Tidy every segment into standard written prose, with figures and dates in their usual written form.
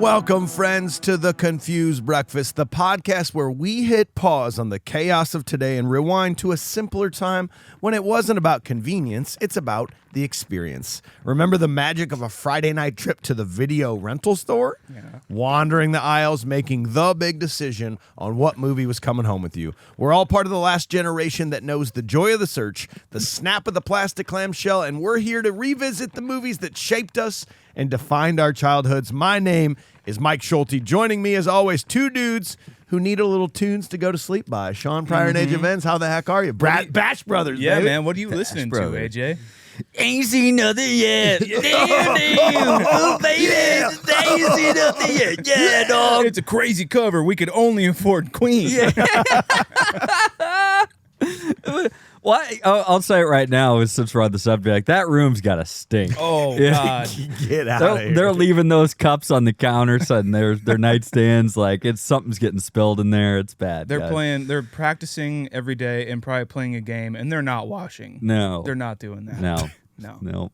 Welcome, friends, to The Confused Breakfast, the podcast where we hit pause on the chaos of today and rewind to a simpler time when it wasn't about convenience, it's about the experience. Remember the magic of a Friday night trip to the video rental store? Yeah. Wandering the aisles, making the big decision on what movie was coming home with you. We're all part of the last generation that knows the joy of the search, the snap of the plastic clamshell, and we're here to revisit the movies that shaped us and defined our childhoods. My name is Mike Schulte. Joining me, as always, two dudes who need a little tunes to go to sleep by. Sean Pryor and AJ Vens, how the heck are you? Bash Brothers, yeah, baby. Man, what are you listening to, AJ? Ain't seen nothing yet. Damn, oh, baby. Ain't seen nothing yet. Yeah, dog. It's a crazy cover. We could only afford Queen. Yeah. Well, I'll say it right now, since we're on the subject. That room's got to stink. Oh, God. Get out of here. They're leaving those cups on the counter, and their nightstands. Like, something's getting spilled in there. It's bad. They're practicing every day and probably playing a game, and they're not washing. No. They're not doing that. No.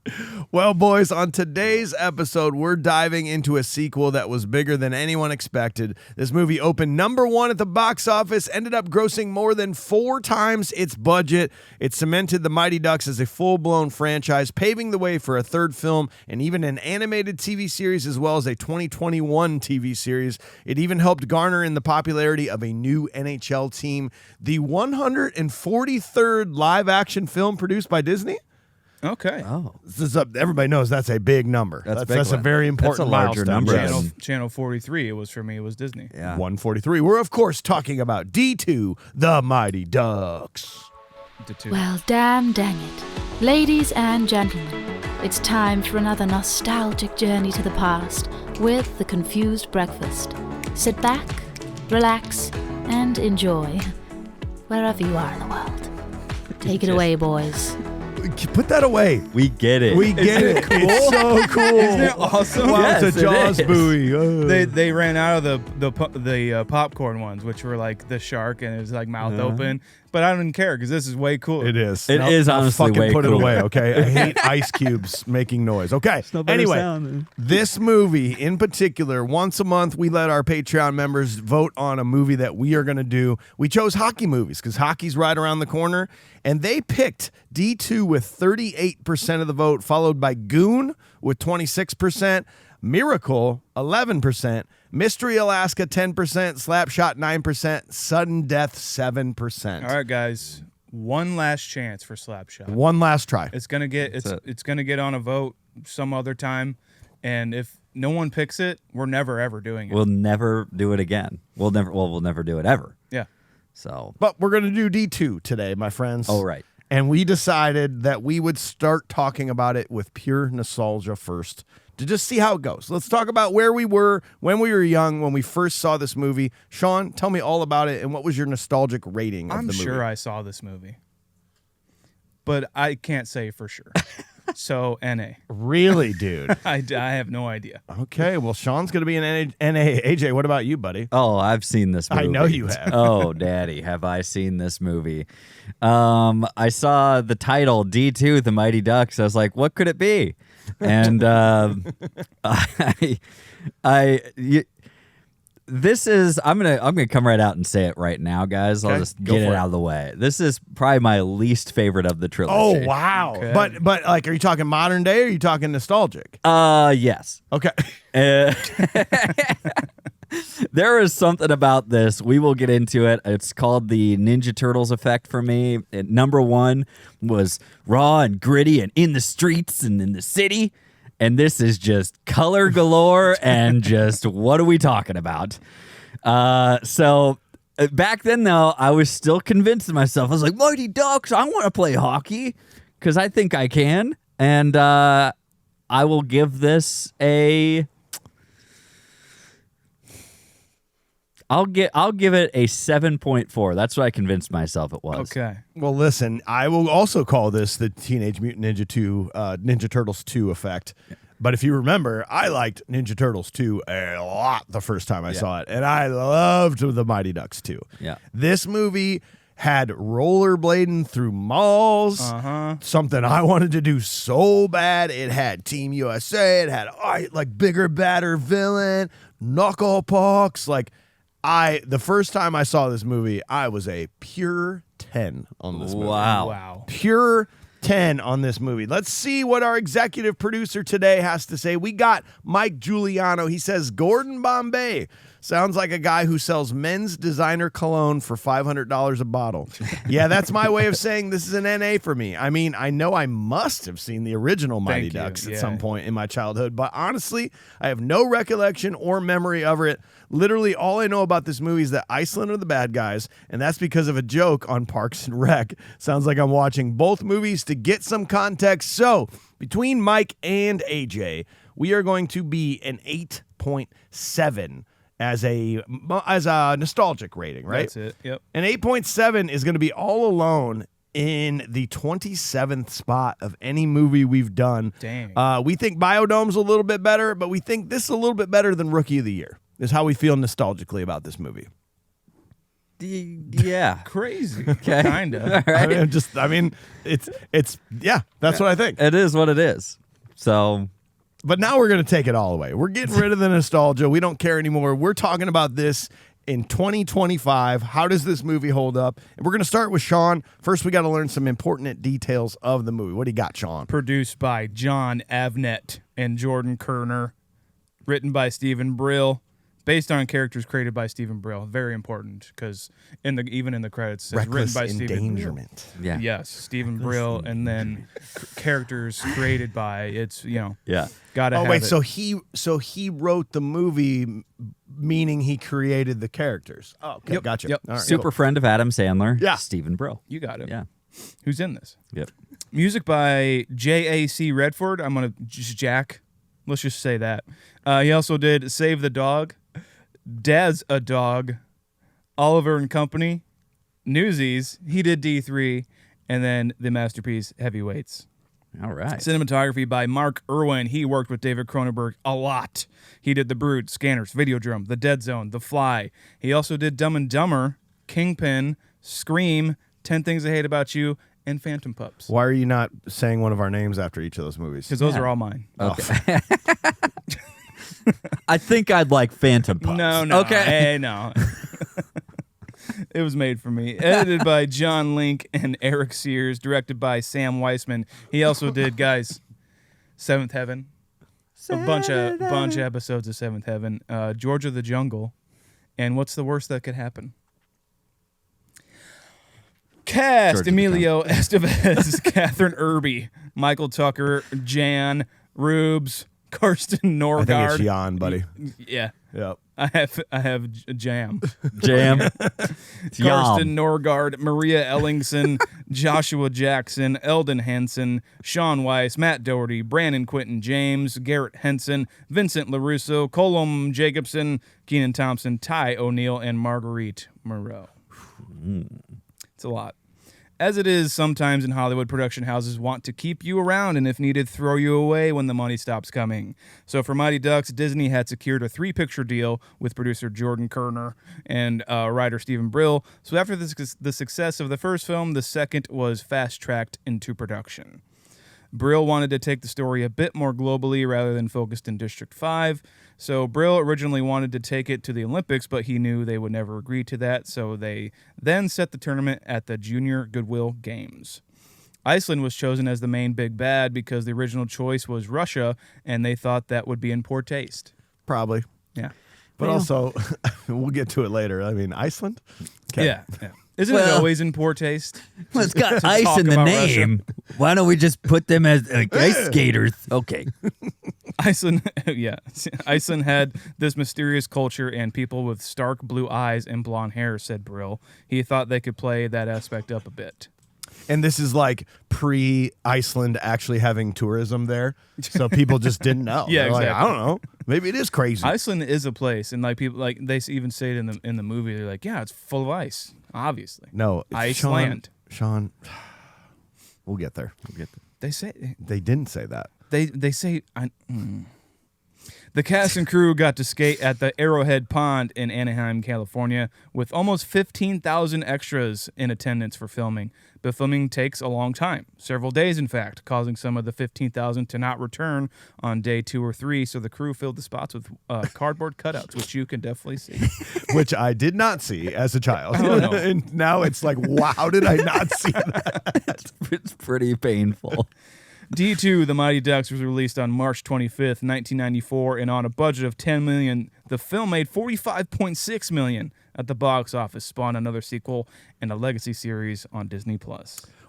Well, boys, on today's episode, we're diving into a sequel that was bigger than anyone expected. This movie opened number one at the box office, ended up grossing more than 4 times its budget. It cemented the Mighty Ducks as a full-blown franchise, paving the way for a third film and even an animated TV series, as well as a 2021 TV series. It even helped garner in the popularity of a new NHL team, the 143rd live-action film produced by Disney. Okay. Oh. Everybody knows that's a big number. That's a very important larger milestone. number. Channel 43, it was for me. It was Disney. Yeah. 143. We're, of course, talking about D2, The Mighty Ducks. Well, dang it. Ladies and gentlemen, it's time for another nostalgic journey to the past with The Confused Breakfast. Sit back, relax, and enjoy wherever you are in the world. Take it away, boys. Put that away. We get it. We get it. Cool? It's so cool. Isn't it awesome? Wow, Yes, it's a it Jaws is. buoy. They ran out of the popcorn ones, which were like the shark and it was like mouth open. But I don't care because this is way cooler. It is. It is honestly fucking way put it cooler. away, okay? I hate ice cubes making noise. Okay. Anyway, this movie in particular, once a month we let our Patreon members vote on a movie that we are going to do. We chose hockey movies because hockey's right around the corner, and they picked D2 with 38% of the vote, followed by Goon with 26%, Miracle 11%, Mystery Alaska 10%, Slapshot 9%, Sudden Death 7%. All right, guys. One last chance for Slapshot. One last try. It's gonna get on a vote some other time, and if no one picks it, we're never ever doing it. We'll never do it again. We'll never do it ever. Yeah. So. But we're going to do D2 today, my friends. Oh, right. And we decided that we would start talking about it with pure nostalgia first to just see how it goes. Let's talk about where we were when we were young, when we first saw this movie. Sean, tell me all about it, and what was your nostalgic rating of the movie? I'm sure I saw this movie, but I can't say for sure. So, NA. Really, dude? I have no idea. Okay, well, Sean's going to be an NA. AJ, what about you, buddy? Oh, I've seen this movie. I know you have. Oh, daddy, have I seen this movie. I saw the title, D2, The Mighty Ducks. I was like, what could it be? And this is, I'm gonna come right out and say it right now, guys. I'll just get it out of the way. This is probably my least favorite of the trilogy. Oh, wow. Okay. But like, are you talking modern day or are you talking nostalgic? Yes. Okay. There is something about this. We will get into it. It's called the Ninja Turtles effect for me. Number one was raw and gritty and in the streets and in the city. And this is just color galore and just what are we talking about? So back then, though, I was still convinced of myself. I was like, Mighty Ducks, I want to play hockey because I think I can. And I will give this a... I'll give it a 7.4. That's what I convinced myself it was. Okay. Well, listen, I will also call this the Teenage Mutant Ninja Turtles 2 effect. But if you remember, I liked Ninja Turtles 2 a lot the first time I saw it, and I loved the Mighty Ducks 2. Yeah. This movie had rollerblading through malls. Something I wanted to do so bad. It had Team USA. It had like bigger, badder villain, Knucklepucks. Like the first time I saw this movie, I was a pure 10 on this movie. Wow. Pure 10 on this movie. Let's see what our executive producer today has to say. We got Mike Giuliano. He says, Gordon Bombay sounds like a guy who sells men's designer cologne for $500 a bottle. Yeah, that's my way of saying this is an NA for me. I mean, I know I must have seen the original Mighty Ducks at some point in my childhood, but honestly, I have no recollection or memory of it. Literally, all I know about this movie is that Iceland are the bad guys, and that's because of a joke on Parks and Rec. Sounds like I'm watching both movies to get some context. So, between Mike and AJ, we are going to be an 8.7 as a nostalgic rating, right? That's it. Yep. An 8.7 is going to be all alone in the 27th spot of any movie we've done. Dang. We think Biodome's a little bit better, but we think this is a little bit better than Rookie of the Year. Is how we feel nostalgically about this movie. Yeah. Crazy. Okay. Kind of. Right. It's that's what I think. It is what it is. So, but now we're going to take it all away. We're getting rid of the nostalgia. We don't care anymore. We're talking about this in 2025. How does this movie hold up? And we're going to start with Sean. First, we got to learn some important details of the movie. What do you got, Sean? Produced by John Avnet and Jordan Kerner. Written by Stephen Brill. Based on characters created by Stephen Brill. Very important because even in the credits, it's written by Stephen Brill. Endangerment. yeah. Yes, Stephen Brill, and then characters created by Yeah. Gotta have wait, it. so he wrote the movie, meaning he created the characters. Oh, okay, Yep, gotcha. yep. All right, Super cool. friend of Adam Sandler. Yeah. Stephen Brill. You got it. Yeah. Who's in this? Yep. Music by J.A.C. Redford. I'm gonna just Jack. Let's just say that. He also did Save the Dog, Dad's a Dog, Oliver and Company, Newsies. He did D3, and then the masterpiece Heavyweights. All right. Cinematography by Mark Irwin. He worked with David Cronenberg a lot. He did The Brood, Scanners, Videodrome, The Dead Zone, The Fly. He also did Dumb and Dumber, Kingpin, Scream, 10 Things I Hate About You, and Phantom Pups. Why are you not saying one of our names after each of those movies? Because those are all mine. Okay. I think I'd like Phantom Pups. No. Okay. Hey, no. It was made for me. Edited by John Link and Eric Sears. Directed by Sam Weissman. He also did, guys, Seventh Heaven. A bunch of episodes of Seventh Heaven. George of the Jungle. And What's the Worst That Could Happen? Cast: Emilio Estevez, Catherine Irby, Michael Tucker, Jan, Rubes, Karsten Norgard. I think it's Jan, buddy. Yeah. Yep. I have Jam. Jam. Karsten Norgard, Maria Ellingson, Joshua Jackson, Eldon Henson, Sean Weiss, Matt Doherty, Brandon Quinton James, Garrett Henson, Vincent LaRusso, Colum Jacobson, Keenan Thompson, Ty O'Neill, and Marguerite Moreau. It's a lot. As it is sometimes in Hollywood, production houses want to keep you around and, if needed, throw you away when the money stops coming. So for Mighty Ducks, Disney had secured a 3-picture deal with producer Jordan Kerner and writer Stephen Brill. So after the success of the first film, the second was fast-tracked into production. Brill wanted to take the story a bit more globally rather than focused in District 5. So Brill originally wanted to take it to the Olympics, but he knew they would never agree to that, so they then set the tournament at the Junior Goodwill Games. Iceland was chosen as the main big bad because the original choice was Russia, and they thought that would be in poor taste. Probably. Yeah. But also, we'll get to it later. I mean, Iceland? Okay. Yeah. Isn't it always in poor taste? Well, it's got ice in the name. Russia? Why don't we just put them as ice skaters? Okay. Iceland had this mysterious culture and people with stark blue eyes and blonde hair, said Brill. He thought they could play that aspect up a bit. And this is like pre-Iceland actually having tourism there, so people just didn't know. Yeah, They're exactly. Like, I don't know. Maybe it is crazy. Iceland is a place, and like people, like they even say it in the movie. They're like, yeah, it's full of ice. Obviously, no, Iceland. Sean, we'll get there. They say They didn't say that. they say The cast and crew got to skate at the Arrowhead Pond in Anaheim, California, with almost 15,000 extras in attendance for filming. The filming takes a long time, several days in fact, causing some of the 15,000 to not return on day 2 or 3, so the crew filled the spots with cardboard cutouts, which you can definitely see. Which I did not see as a child. Oh, no. And now it's like, wow, how did I not see that? It's pretty painful. D2, The Mighty Ducks, was released on March 25th, 1994, and on a budget of $10 million, the film made $45.6 million at the box office, spawned another sequel and a legacy series on Disney+.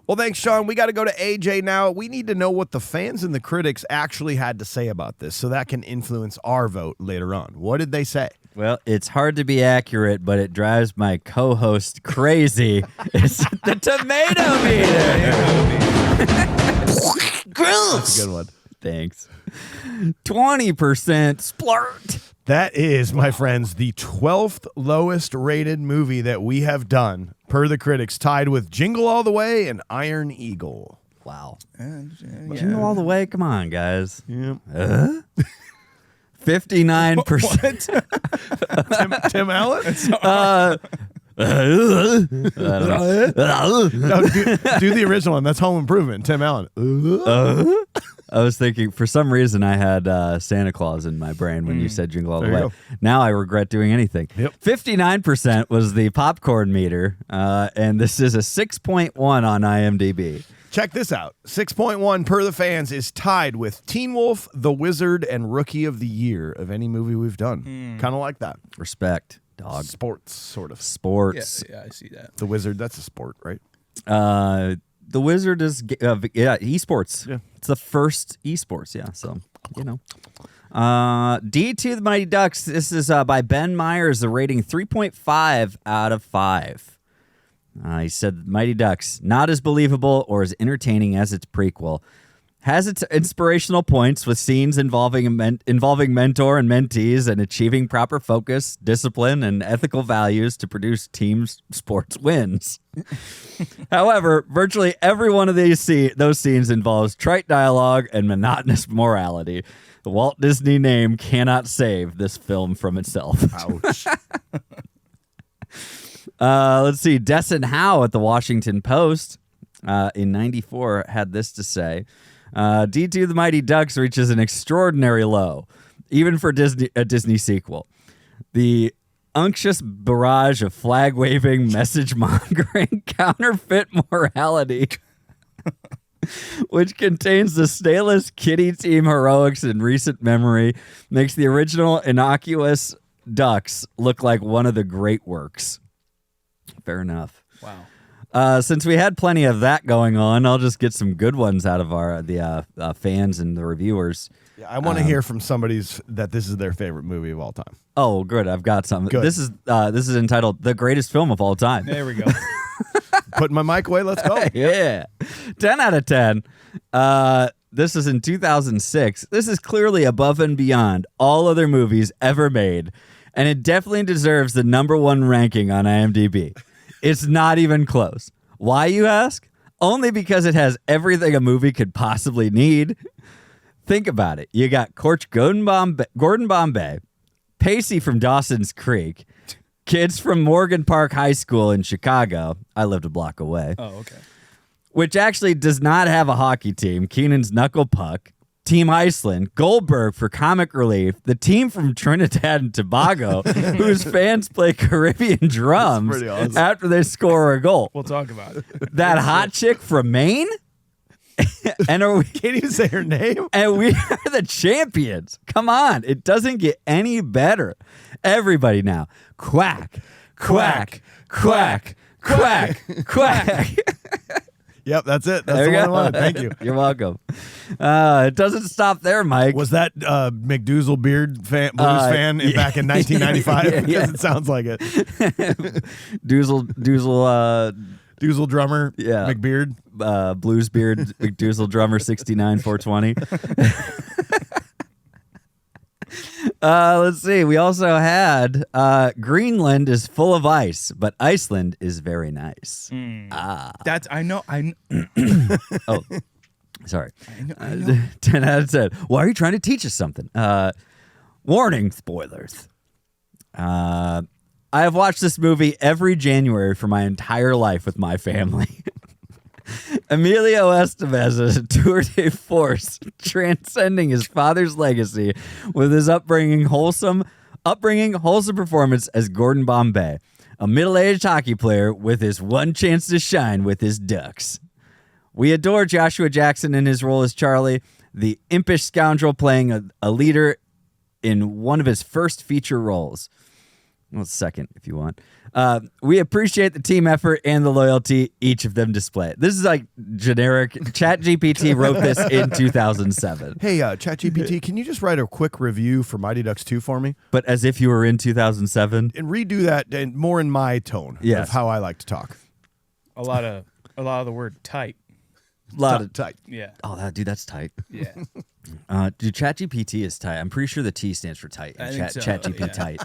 Well, thanks, Sean. We got to go to AJ now. We need to know what the fans and the critics actually had to say about this so that can influence our vote later on. What did they say? Well, it's hard to be accurate, but it drives my co-host crazy. It's the tomato meter. Gross. That's a good one. Thanks. 20% splurt. That is, my friends, the 12th lowest rated movie that we have done, per the critics, tied with Jingle All the Way and Iron Eagle. Wow. Yeah. Jingle all the way. Come on, guys. Yep. 59%. Tim Allen? No, do the original one. That's Home Improvement. Tim Allen. I was thinking, for some reason, I had Santa Claus in my brain when you said Jingle All the There you Way. go. Now I regret doing anything. Yep. 59% was the popcorn meter, and this is a 6.1 on IMDb. Check this out. 6.1 per the fans is tied with Teen Wolf, The Wizard, and Rookie of the Year of any movie we've done. Kind of like that. Respect, dog. Sports, sort of. Sports. Yeah, I see that. The Wizard, that's a sport, right? The Wizard is esports. Yeah. It's the first esports. Yeah, so you know. D2 The Mighty Ducks. This is by Ben Myers. The rating 3.5 out of 5. He said Mighty Ducks not as believable or as entertaining as its prequel. Has its inspirational points with scenes involving mentor and mentees and achieving proper focus, discipline, and ethical values to produce team sports wins. However, virtually every one of those scenes involves trite dialogue and monotonous morality. The Walt Disney name cannot save this film from itself. Ouch. Let's see. Desson Howe at the Washington Post in 94 had this to say. D2 The Mighty Ducks reaches an extraordinary low, even for a Disney sequel. The unctuous barrage of flag-waving, message-mongering, counterfeit morality, which contains the stalest kiddie team heroics in recent memory, makes the original innocuous Ducks look like one of the great works. Fair enough. Wow. Since we had plenty of that going on, I'll just get some good ones out of the fans and the reviewers. Yeah, I want to hear from somebody's that this is their favorite movie of all time. Oh, good. I've got some. Good. This is entitled "The Greatest Film of All Time." There we go. Putting my mic away, let's go. Yeah, 10 out of 10. This is in 2006. This is clearly above and beyond all other movies ever made, and it definitely deserves the #1 ranking on IMDb. It's not even close. Why, you ask? Only because it has everything a movie could possibly need. Think about it. You got Coach Gordon Bombay, Pacey from Dawson's Creek, kids from Morgan Park High School in Chicago. I lived a block away. Oh, okay. Which actually does not have a hockey team. Keenan's Knucklepuck. Team Iceland, Goldberg for comic relief, the team from Trinidad and Tobago, whose fans play Caribbean drums pretty awesome. after they score a goal. We'll talk about it. That hot chick from Maine? And Can't even say her name. and we are the champions. Come on. It doesn't get any better. Everybody now. Quack, quack, quack, quack, quack. Yep, that's it. That's There the you one I go. wanted. Thank you. You're welcome. It doesn't stop there, Mike. Was that McDoozle Beard blues fan back in 1995? Yeah. Because it sounds like it. Doozle, Doozle drummer, Yeah. McBeard. Bluesbeard, McDoozle drummer 69420. Let's see. We also had Greenland is full of ice, but Iceland is very nice. That's I know. Oh, sorry. I know. 10 out of 10. Why are you trying to teach us something? Warning, spoilers. I have watched this movie every January for my entire life with my family. Emilio Estevez is a tour de force, transcending his father's legacy with his wholesome performance as Gordon Bombay, a middle-aged hockey player with his one chance to shine with his Ducks. We adore Joshua Jackson in his role as Charlie, the impish scoundrel playing a leader in one of his first feature roles. Well, second, if you want. We appreciate the team effort and the loyalty each of them display. This is like generic. ChatGPT wrote this in 2007. Hey, ChatGPT, can you just write a quick review for Mighty Ducks 2 for me? But as if you were in 2007? And redo that and more in my tone of how I like to talk. A lot of the word tight. A lot of tight. Yeah. Oh, that's tight. Yeah. Dude, ChatGPT is tight. I'm pretty sure the T stands for tight. I think so, ChatGPT yeah. tight.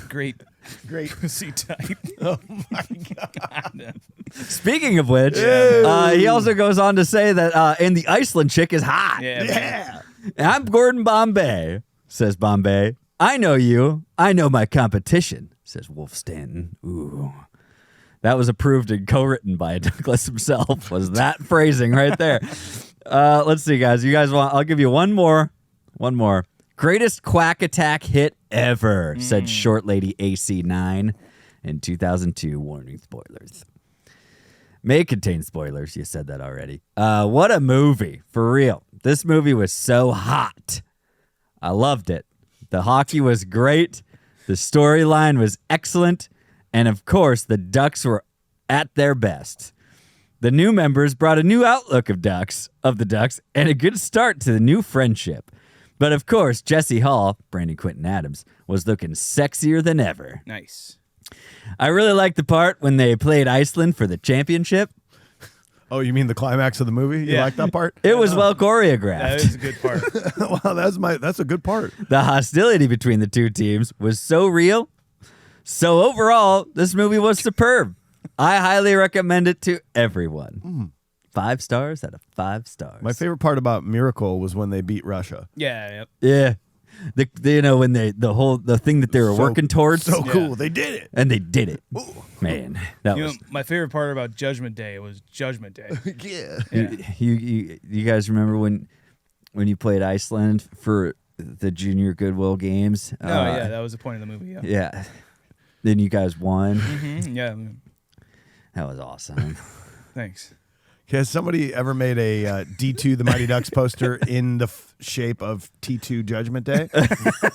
Great pussy tight. Oh my God. Speaking of which, he also goes on to say that and the Iceland chick is hot. Yeah. I'm Gordon Bombay, says Bombay. I know you. I know my competition, says Wolf Stanton. Ooh. That was approved and co-written by Douglas himself, was that phrasing right there. Let's see, guys. You guys want, I'll give you one more. Greatest quack attack hit ever, said Short Lady AC9 in 2002. Warning, spoilers. May contain spoilers. You said that already. What a movie, for real. This movie was so hot. I loved it. The hockey was great. The storyline was excellent. And of course, the Ducks were at their best. The new members brought a new outlook of the Ducks, and a good start to the new friendship. But of course, Jesse Hall, Brandon Quinton Adams, was looking sexier than ever. Nice. I really liked the part when they played Iceland for the championship. Oh, you mean the climax of the movie? You like that part? It was well choreographed. That is a good part. Well, that's a good part. The hostility between the two teams was so real. So overall, this movie was superb. I highly recommend it to everyone. 5 stars out of 5 stars. My favorite part about Miracle was when they beat Russia. Yeah. Yeah. When the thing that they were working towards. So cool. They did it. And they did it. Ooh. Man, that was. My favorite part about Judgment Day was Judgment Day. Yeah. You guys remember when you played Iceland for the Junior Goodwill Games? Yeah, that was the point of the movie. Yeah. Yeah. Then you guys won. Yeah. That was awesome. Thanks. Has somebody ever made a D2 the Mighty Ducks poster in the shape of T2 Judgment Day?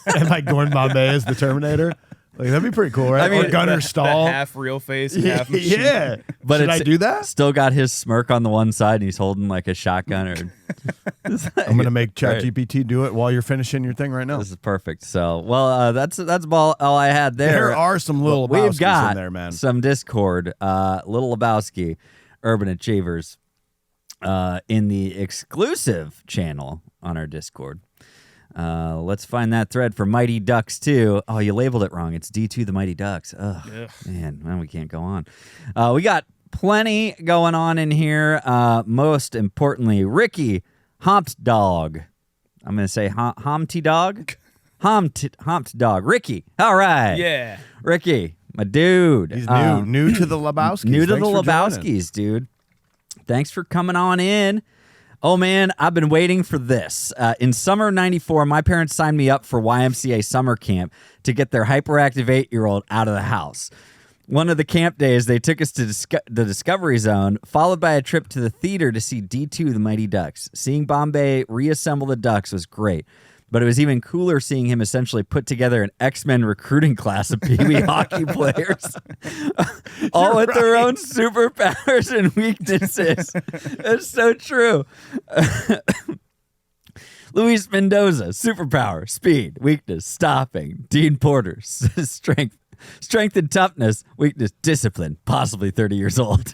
And like Gordon Bombay is the Terminator? Like, that'd be pretty cool, right? I mean, or Gunner Stahl. The half real face, half machine. Yeah. But Should I do that? Still got his smirk on the one side, and he's holding like a shotgun. I'm going to make ChatGPT do it while you're finishing your thing right now. This is perfect. So, well, that's all I had there. There are some little We've Lebowskis got in there, man. some Discord. Little Lebowski, Urban Achievers, in the exclusive channel on our Discord. Let's find that thread for Mighty Ducks 2. Oh, you labeled it wrong. It's D2 the Mighty Ducks. Ugh, man, well, we can't go on. We got plenty going on in here. Most importantly, Ricky Humped Dog. I'm going to say Humpty Dog. Humped Dog. Ricky. All right. Yeah. Ricky, my dude. He's new to the Lebowskis. New to Thanks the for joining. Lebowskis, dude. Thanks for coming on in. Oh, man, I've been waiting for this. In summer of 94, my parents signed me up for YMCA summer camp to get their hyperactive 8-year-old out of the house. One of the camp days, they took us to the Discovery Zone, followed by a trip to the theater to see D2 the Mighty Ducks. Seeing Bombay reassemble the Ducks was great. But it was even cooler seeing him essentially put together an X-Men recruiting class of Pee Wee hockey players, all with their own superpowers and weaknesses. It's so true. Luis Mendoza, superpower, speed, weakness, stopping. Dean Porter, strength and toughness, weakness, discipline, possibly 30 years old.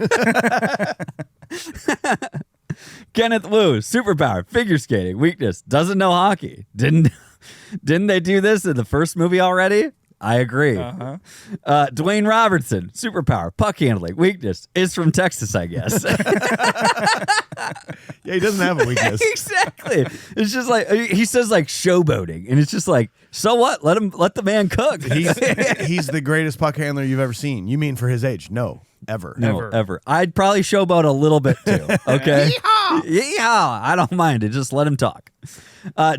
Kenneth Wu, superpower, figure skating, weakness, doesn't know hockey. Didn't they do this in the first movie already? I agree. Uh-huh. Dwayne Robertson, superpower, puck handling, weakness, is from Texas, I guess. Yeah, he doesn't have a weakness. Exactly. It's just like he says like showboating, and it's just like, so what? Let the man cook. He's the greatest puck handler you've ever seen. You mean for his age? No, ever. No, ever. I'd probably showboat a little bit too. Okay. Yeehaw! I don't mind it. Just let him talk.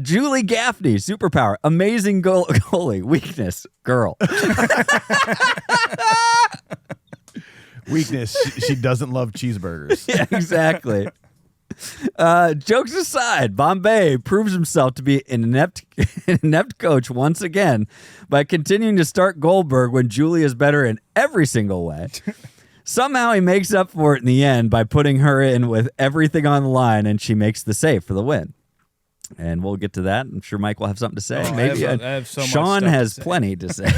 Julie Gaffney, superpower, amazing goalie, weakness, girl. Weakness, she doesn't love cheeseburgers. Yeah, exactly. Jokes aside, Bombay proves himself to be an inept coach once again by continuing to start Goldberg when Julie is better in every single way. Somehow he makes up for it in the end by putting her in with everything on the line, and she makes the save for the win. And we'll get to that. I'm sure Mike will have something to say. Maybe I have so much Sean stuff has to say. plenty to say.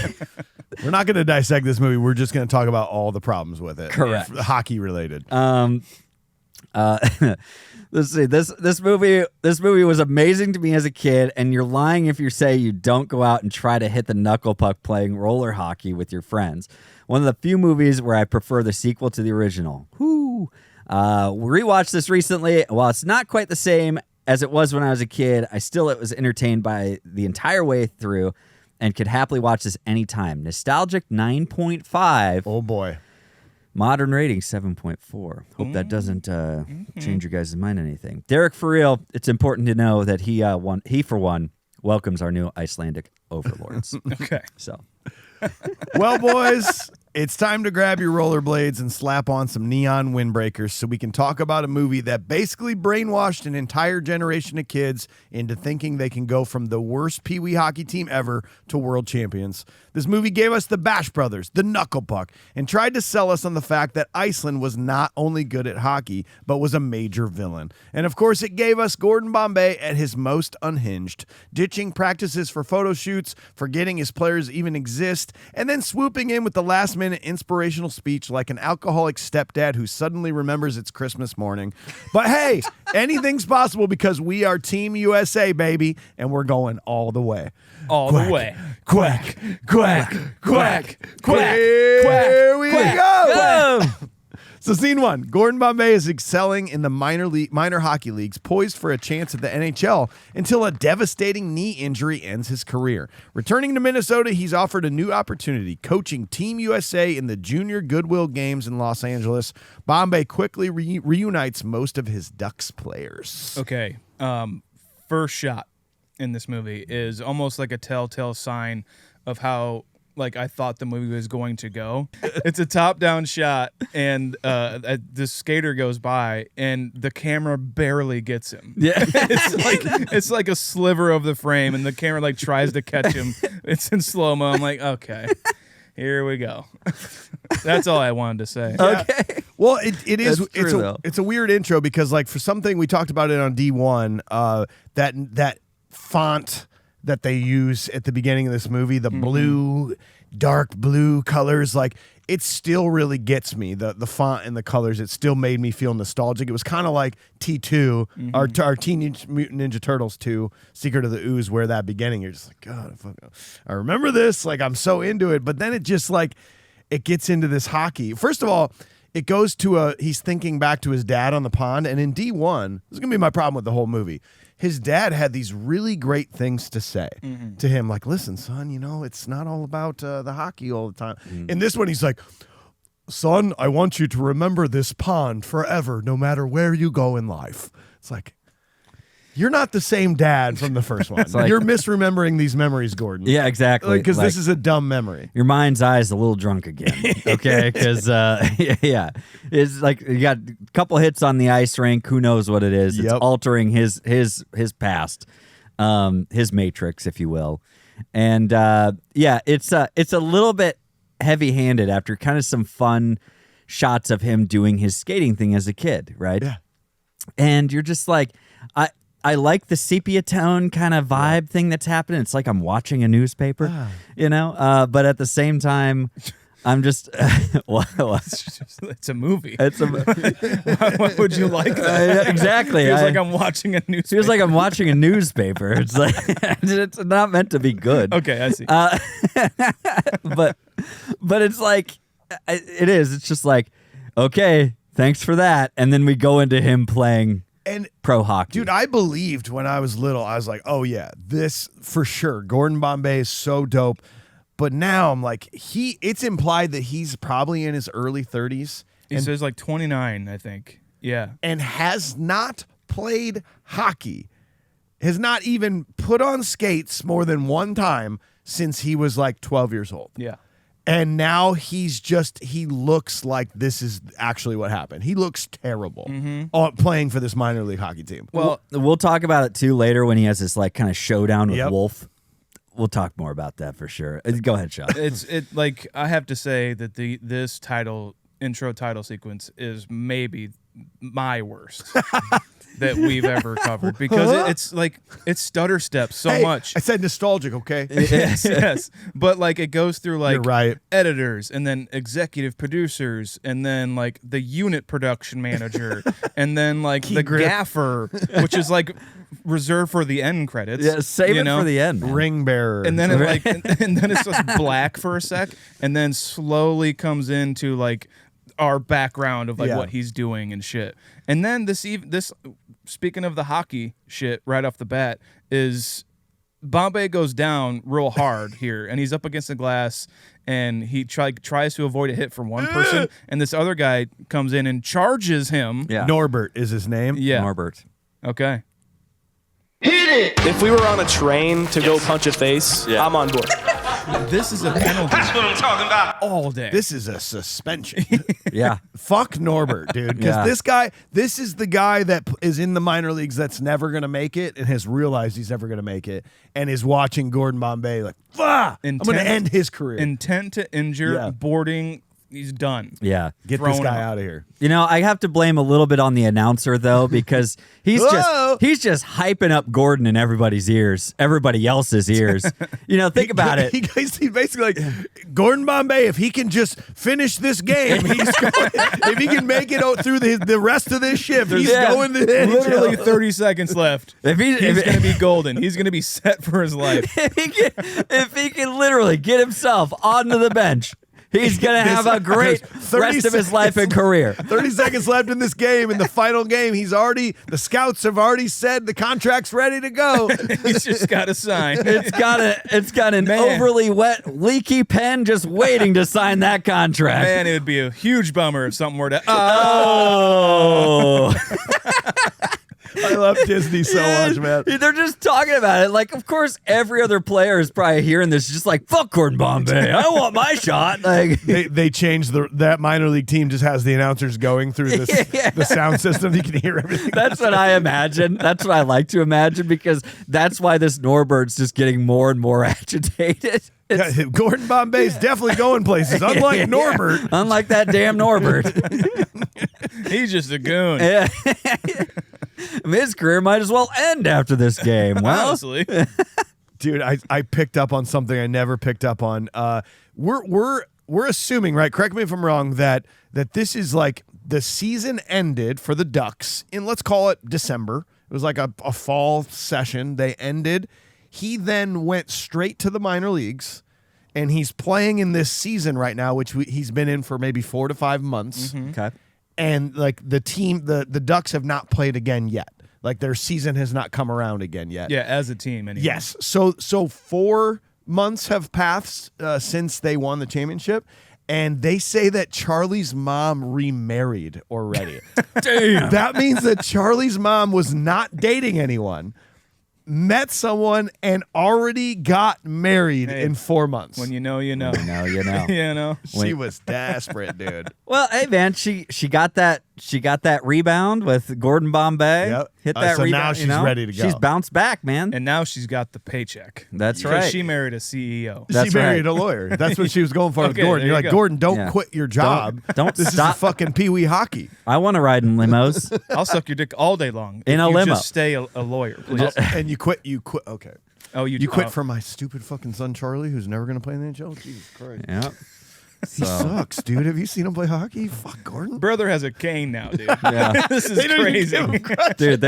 We're not going to dissect this movie. We're just going to talk about all the problems with it. Correct. Hockey related. Let's see. This movie was amazing to me as a kid, and you're lying if you say you don't go out and try to hit the Knucklepuck playing roller hockey with your friends. One of the few movies where I prefer the sequel to the original. Whoo! We rewatched this recently. While it's not quite the same as it was when I was a kid, I still was entertained by the entire way through and could happily watch this anytime. Nostalgic 9.5. Oh, boy. Modern rating 7.4. Hope that doesn't change your guys' mind anything. Derek, for real, it's important to know that he for one welcomes our new Icelandic overlords. Okay. So, Well, boys, it's time to grab your rollerblades and slap on some neon windbreakers so we can talk about a movie that basically brainwashed an entire generation of kids into thinking they can go from the worst peewee hockey team ever to world champions. This movie gave us the Bash Brothers, the Knucklepuck, and tried to sell us on the fact that Iceland was not only good at hockey, but was a major villain. And of course, it gave us Gordon Bombay at his most unhinged, ditching practices for photo shoots, forgetting his players even exist, and then swooping in with the last-minute inspirational speech like an alcoholic stepdad who suddenly remembers it's Christmas morning. But hey, anything's possible because we are Team USA, baby, and we're going all the way. All the way. Quack, quack, quack, quack, quack, Here we quack, go. go! So scene one, Gordon Bombay is excelling in the minor hockey leagues, poised for a chance at the NHL until a devastating knee injury ends his career. Returning to Minnesota, he's offered a new opportunity, coaching Team USA in the Junior Goodwill Games in Los Angeles. Bombay quickly reunites most of his Ducks players. Okay. First shot in this movie is almost like a telltale sign of how I thought the movie was going to go. It's a top-down shot, and the skater goes by, and the camera barely gets him. Yeah. it's like a sliver of the frame, and the camera tries to catch him. It's in slow-mo. I'm like, okay, here we go. That's all I wanted to say. Okay. Well, it's a weird intro because for something we talked about it on D1, that font that they use at the beginning of this movie, the blue, dark blue colors, it still really gets me. The font and the colors, it still made me feel nostalgic. It was kind of like T2, our Teenage Mutant Ninja Turtles 2, Secret of the Ooze, where that beginning, you're just like, God, I remember this. I'm so into it. But then it just it gets into this hockey. First of all, it goes to he's thinking back to his dad on the pond. And in D1, this is going to be my problem with the whole movie. His dad had these really great things to say to him. Listen, son, it's not all about the hockey all the time. In this one, he's like, son, I want you to remember this pond forever, no matter where you go in life. It's like, you're not the same dad from the first one. You're misremembering these memories, Gordon. Yeah, exactly. Because this is a dumb memory. Your mind's eye is a little drunk again, okay? Because, yeah. It's you got a couple hits on the ice rink. Who knows what it is? Yep. It's altering his past, his matrix, if you will. And, it's a little bit heavy-handed after kind of some fun shots of him doing his skating thing as a kid, right? Yeah. And you're just like, I like the sepia tone kind of vibe thing that's happening. It's like I'm watching a newspaper, but at the same time, I'm just what? It's a movie. It's a Why would you like that? exactly. Feels like I'm watching a newspaper. Feels like I'm watching a newspaper. It's like it's not meant to be good. Okay, I see. But it's like it is. It's just like, okay, thanks for that, and then we go into him playing pro hockey. Dude, I believed when I was little. I was like, oh yeah, this for sure. Gordon Bombay is so dope. But now I'm like, it's implied that he's probably in his early 30s. He says like 29, I think. Yeah. And has not played hockey, has not even put on skates more than one time since he was like 12 years old. Yeah. And now he looks like this is actually what happened. He looks terrible playing for this minor league hockey team. Well, we'll talk about it too later when he has this like kind of showdown with Wolf. We'll talk more about that for sure. Go ahead, Sean. Like I have to say that this intro title sequence is maybe my worst that we've ever covered because it's stutter steps so much. I said nostalgic, okay? yes. But like it goes through like You're right. editors and then executive producers and then like the unit production manager and then like the gaffer, which is like reserved for the end credits. Yeah, save it for the end. Man. Ring bearer. And then and then it's just black for a sec and then slowly comes into like our background of like what he's doing and shit. And then this speaking of the hockey shit right off the bat is Bombay goes down real hard here and he's up against the glass and he tries to avoid a hit from one person and this other guy comes in and charges him. Yeah. Norbert is his name. Yeah. Norbert. Okay. Hit it! If we were on a train to go punch a face, I'm on board. This is a penalty. That's what I'm talking about. All day. This is a suspension. Yeah. Fuck Norbert, dude. Because this is the guy that is in the minor leagues that's never going to make it and has realized he's never going to make it and is watching Gordon Bombay like, I'm going to end his career. Intent to injure, boarding, he's done. Yeah. Get this guy out of here. You know, I have to blame a little bit on the announcer though, because he's just hyping up Gordon in everybody else's ears. You know, think about it. He's basically like, Gordon Bombay, if he can just finish this game, if he can make it through the rest of this shift, he's going to the NHL. Literally 30 seconds left. He's going to be golden. He's going to be set for his life. If he can literally get himself onto the bench, he's going to have a great rest of his life and career. 30 seconds left in this game. In the final game, the scouts have already said the contract's ready to go. He's just got to sign. It's got an overly wet, leaky pen just waiting to sign that contract. Man, it would be a huge bummer if something were to... Oh! I love Disney so much, man. They're just talking about it. Like, of course, every other player is probably hearing this, just like, fuck Gordon Bombay. I want my shot. Like they changed that minor league team just has the announcers going through the sound system. You can hear everything. That's what I imagine. That's what I like to imagine because that's why this Norbert's just getting more and more agitated. Gordon Bombay's definitely going places, unlike Norbert. Unlike that damn Norbert. He's just a goon. His career might as well end after this game. Well, honestly. Dude, I picked up on something I never picked up on. We're assuming, right? Correct me if I'm wrong, that this is like the season ended for the Ducks in, let's call it December. It was like a fall session. They ended. He then went straight to the minor leagues, and he's playing in this season right now, which he's been in for maybe 4 to 5 months. Mm-hmm. Okay. And like the team, the Ducks have not played again yet. Like their season has not come around again yet. Yeah, as a team. Anyway. Yes. So 4 months have passed since they won the championship, and they say that Charlie's mom remarried already. Damn. That means that Charlie's mom was not dating anyone, met someone, and already got married in 4 months. When you know, you know. You know, you know. You know. She was desperate, dude. Well, hey man, she got that rebound with Gordon Bombay. Yep. Hit that so rebound. now she's ready to go. She's bounced back, man. And now she's got the paycheck. That's Because right. she married a CEO. That's she married right. a lawyer. That's what she was going for with Okay, Gordon. there You're you like, go. Gordon, don't quit your job. Don't this stop. is a fucking pee-wee hockey. I want to ride in limos. I'll suck your dick all day long. In if a you limo. Just stay a lawyer, please. And you quit. Okay. Oh, You quit for my stupid fucking son Charlie, who's never going to play in the NHL? Jesus Christ. Yep. He sucks, dude. Have you seen him play hockey? Fuck, Gordon. Brother has a cane now, dude. Yeah. This is crazy. Dude,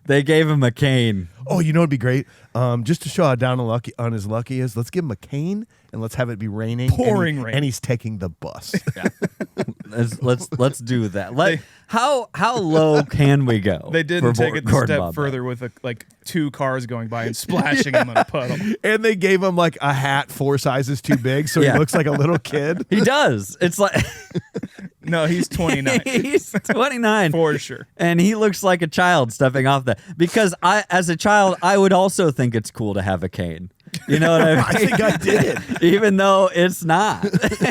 they gave him a cane. Oh, you know what'd be great? Just to show how down on his luck he is, let's give him a cane and let's have it be raining. Pouring rain. And he's taking the bus. Yeah. Let's do that. How low can we go? They didn't take it a Gordon step Bombay? further with like 2 cars going by and splashing him in a puddle. And they gave him like a hat 4 sizes too big, so he looks like a little kid. He does. It's like No, he's 29. he's 29 For sure. and he looks like a child stepping off that. Because as a child, I would also think it's cool to have a cane. You know what I mean? I think I did. Even though it's not.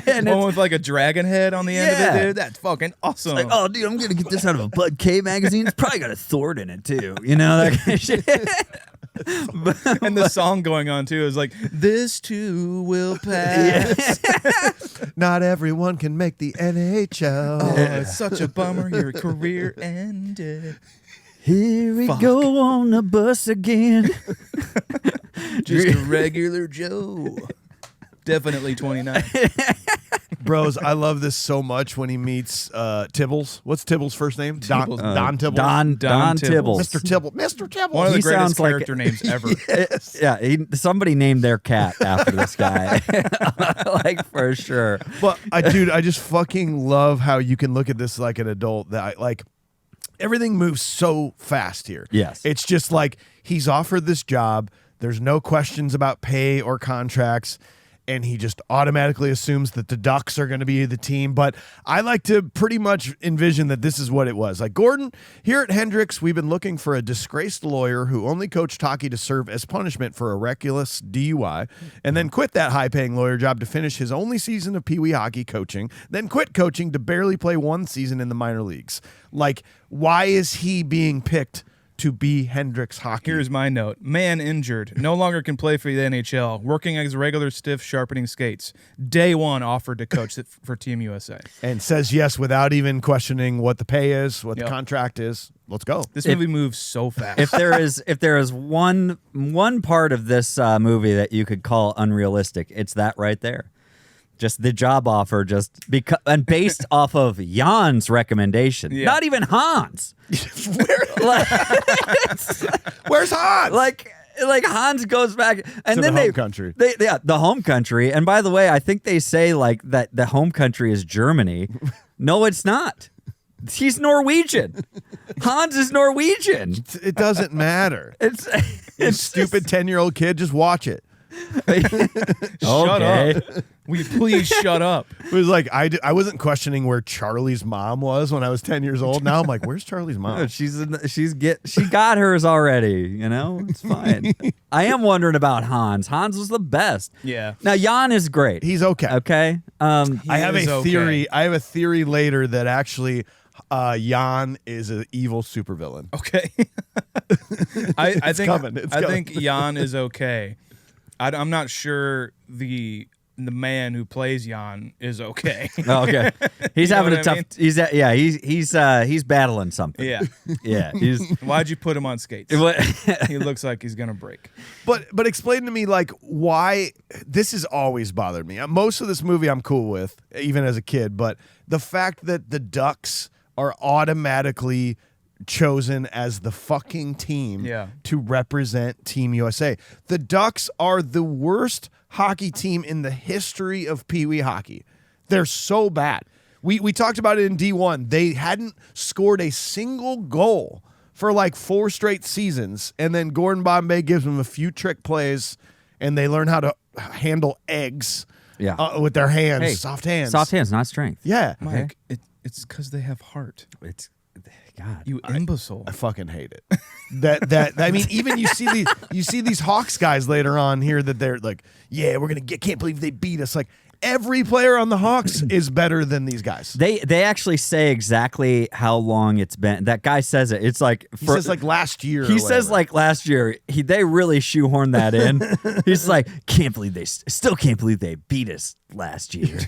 And One with like a dragon head on the end of Yeah. it, dude. That's fucking awesome. like, oh, dude, I'm going to get this out of a Bud K magazine. It's probably got a Thord in it, too. You know, that kind of shit. And the song going on too is like, this too will pass. Not everyone can make the NHL. Oh, it's such a bummer. Your career ended. Here we go on the bus again. Just a regular Joe. Definitely 29. Bros, I love this so much when he meets Tibbles. What's Tibbles' first name? Tibbles. Don Tibbles. Don Tibbles. Mr. Tibble. Mr. Tibbles. One of the He greatest sounds like- character names ever. Yes. Yeah, somebody named their cat after this guy. Like, for sure. But, dude, I just fucking love how you can look at this like an adult. Everything moves so fast here. Yes. It's just like he's offered this job. There's no questions about pay or contracts. And he just automatically assumes that the Ducks are going to be the team. But I like to pretty much envision that this is what it was. Like, Gordon, here at Hendrix, we've been looking for a disgraced lawyer who only coached hockey to serve as punishment for a reckless DUI, and then quit that high-paying lawyer job to finish his only season of Pee Wee hockey coaching, then quit coaching to barely play 1 season in the minor leagues. Like, why is he being picked to be Hendrix hockey? Here's my note. Man injured. No longer can play for the NHL. Working as a regular stiff, sharpening skates. Day 1 offered to coach for Team USA. And says yes without even questioning what the pay is, what the contract is. Let's go. This movie moves so fast. If there is one part of this movie that you could call unrealistic, it's that right there. Just the job offer, and based off of Jan's recommendation, not even Hans. Where's Hans? Like Hans goes back, and To then the home country. the home country. And by the way, I think they say like that the home country is Germany. No, it's not. He's Norwegian. Hans is Norwegian. It doesn't matter. It's Stupid 10-year-old kid, just watch it. Shut up. Will you please shut up? It was like I wasn't questioning where Charlie's mom was when I was 10 years old. Now I'm like, where's Charlie's mom? She got hers already. You know, it's fine. I am wondering about Hans. Hans was the best. Yeah. Now Jan is great. He's okay. Okay. I have is a okay. theory. I have a theory later that actually Jan is an evil supervillain. Okay. I think coming. It's I coming. think Jan is okay. I'm not sure the man who plays Jan is okay. Oh, okay. He's You know having a what I tough. He's battling something. Yeah. Yeah. He's. Why'd you put him on skates? He looks like he's gonna break. But explain to me like why this has always bothered me. Most of this movie I'm cool with, even as a kid, but the fact that the Ducks are automatically chosen as the fucking team to represent Team USA. The Ducks are the worst hockey team in the history of Pee Wee hockey. They're so bad. We talked about it in D1. They hadn't scored a single goal for like 4 straight seasons, and then Gordon Bombay gives them a few trick plays, and they learn how to handle eggs with their hands, Hey, soft hands. Soft hands, not strength. Yeah. Mike, it's because they have heart. It's God. You imbecile. I fucking hate it. That I mean, even you see these Hawks guys later on here that they're like, yeah, we're gonna can't believe they beat us. Like every player on the Hawks is better than these guys. They actually say exactly how long it's been. That guy says it. It's like He says like last year. He says like last year. They really shoehorned that in. He's like, still can't believe they beat us last year.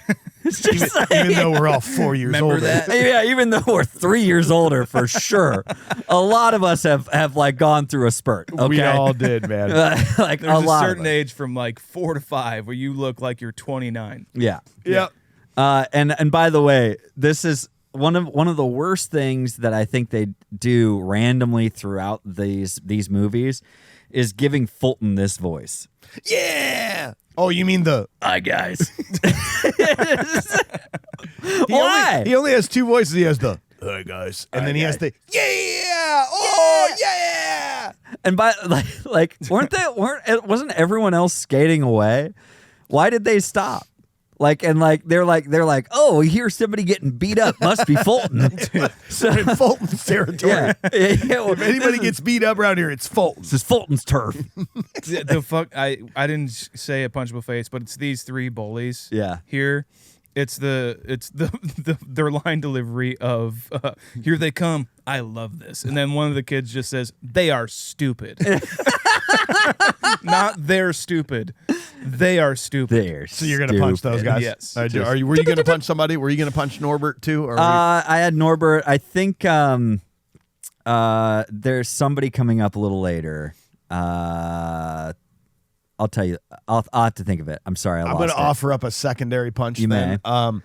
It's just even though we're all 4 years Remember older. that? Yeah, even though we're 3 years older for sure. A lot of us have like gone through a spurt. Okay? We all did, man. Like There's a lot certain of us. age from like 4 to 5 where you look like you're 29. Yeah. Yeah. And by the way, this is one of the worst things that I think they do randomly throughout these movies is giving Fulton this voice. Yeah. Oh, you mean the Hi guys. Why? He only has two voices. He has the hi guys, and then he has the yeah. And by wasn't everyone else skating away? Why did they stop? They're like, oh, we hear somebody getting beat up. Must be Fulton. So in Fulton's territory. Yeah. Well, if anybody gets beat up around here, it's Fulton. This is Fulton's turf. The fuck, I didn't say a punchable face, but it's these three bullies. Yeah. Here, it's their line delivery of "Here they come." I love this, and then one of the kids just says, "They are stupid." Not they're stupid. They are stupid. So you're gonna punch those guys? Yes. Were you gonna punch somebody? Were you gonna punch Norbert too? Or I had Norbert. I think there's somebody coming up a little later. I'll tell you. I'll have to think of it. I'm sorry. I'm gonna offer up a secondary punch. You then. may.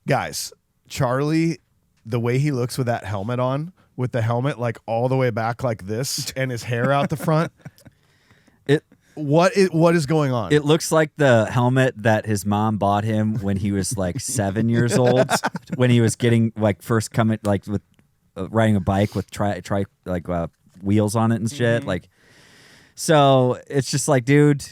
Guys, Charlie, the way he looks with that helmet on, with the helmet like all the way back like this, and his hair out the front. What is going on? It looks like the helmet that his mom bought him when he was like 7 years old, when he was getting like first coming like with riding a bike with wheels on it and shit. Like, so it's just like, dude,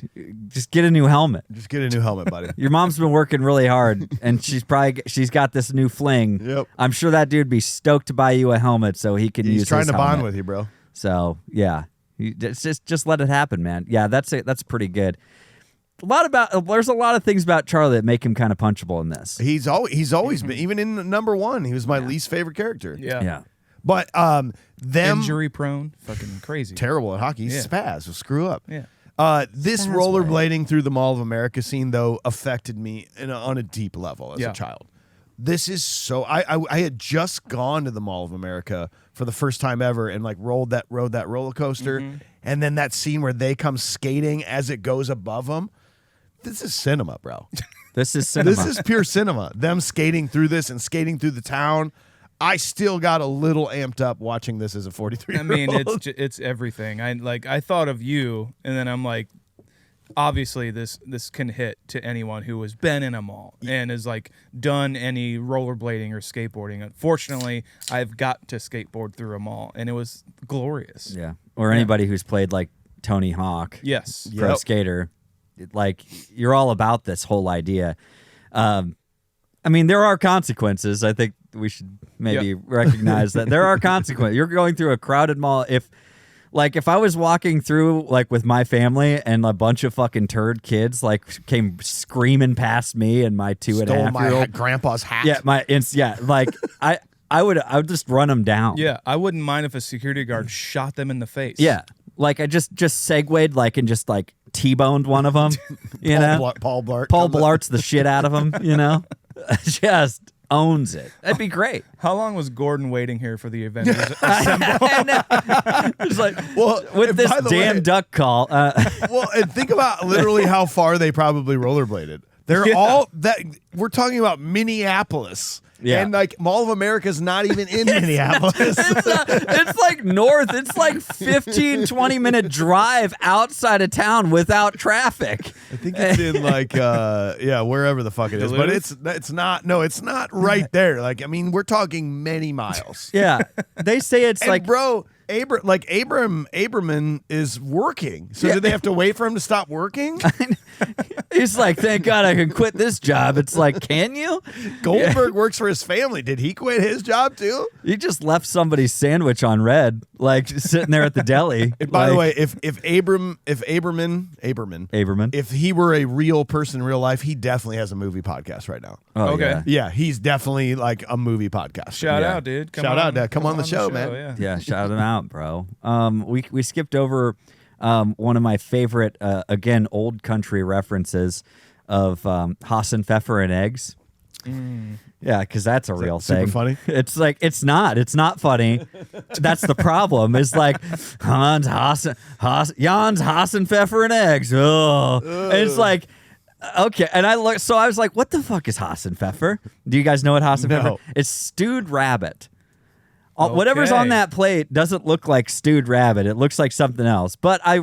just get a new helmet. Just get a new helmet, buddy. Your mom's been working really hard, and she's got this new fling. Yep. I'm sure that dude'd be stoked to buy you a helmet so he can use. He's trying his to helmet. bond with you, bro. So yeah. Just let it happen, man. Yeah, that's pretty good. There's a lot of things about Charlie that make him kind of punchable in this. He's always been, even in number one, he was my least favorite character. Yeah. But them injury prone, fucking crazy, terrible at hockey. He's spaz, will screw up. Yeah. This rollerblading through the Mall of America scene though affected me on a deep level as a child. This is so. I had just gone to the Mall of America for the first time ever and like rode that roller coaster, and then that scene where they come skating as it goes above them. This is cinema, bro. This is cinema. This is pure cinema. Them skating through this and skating through the town. I still got a little amped up watching this as a 43-year-old. I mean, it's everything. I thought of you, and then I'm like, obviously this can hit to anyone who has been in a mall and has like done any rollerblading or skateboarding. Unfortunately, I've got to skateboard through a mall, and it was glorious. Yeah. Or anybody who's played like Tony Hawk. Yes. Pro skater. Like, you're all about this whole idea. I mean, there are consequences. I think we should maybe recognize that there are consequences. You're going through a crowded mall. If I was walking through like with my family and a bunch of fucking turd kids like came screaming past me and my 2.5-year-old my grandpa's hat. I would just run them down. Yeah, I wouldn't mind if a security guard shot them in the face. Yeah, like I just segued like and just like T-boned one of them. You know, Paul Blart. Paul Blart's the shit out of him. You know, just owns it. That'd be great. How long was Gordon waiting here for the Avengers assemble? It's like, well, with this damn duck call. Well, and think about literally how far they probably rollerbladed. They're all that. We're talking about Minneapolis. Yeah. And like Mall of America's not even in Minneapolis. It's like north. It's like 15-20-minute drive outside of town without traffic. I think it's in like wherever the fuck it is. But it's not. No, it's not right there. Like, I mean, we're talking many miles. Yeah. They say it's and like, bro, Abraman is working. So did they have to wait for him to stop working? He's like, thank God I can quit this job. It's like, can you? Goldberg works for his family. Did he quit his job too? You just left somebody's sandwich on red, like sitting there at the deli. And by the way, if Abraman, if he were a real person in real life, he definitely has a movie podcast right now. Oh, okay. Yeah, he's definitely like a movie podcast. Shout out, dude. Come on the show, man. Yeah, shout him out, bro. We skipped over one of my favorite, again, old country references of Haas and Pfeffer and eggs. Yeah, because that's a real thing. Super funny? It's like, it's not funny. That's the problem. It's like, Jans, Haas and Pfeffer and eggs. Oh. And it's like, Okay, and I was like, what the fuck is Hassenpfeffer? Do you guys know what Hassenpfeffer? No. It's stewed rabbit. Whatever's on that plate doesn't look like stewed rabbit. It looks like something else. But I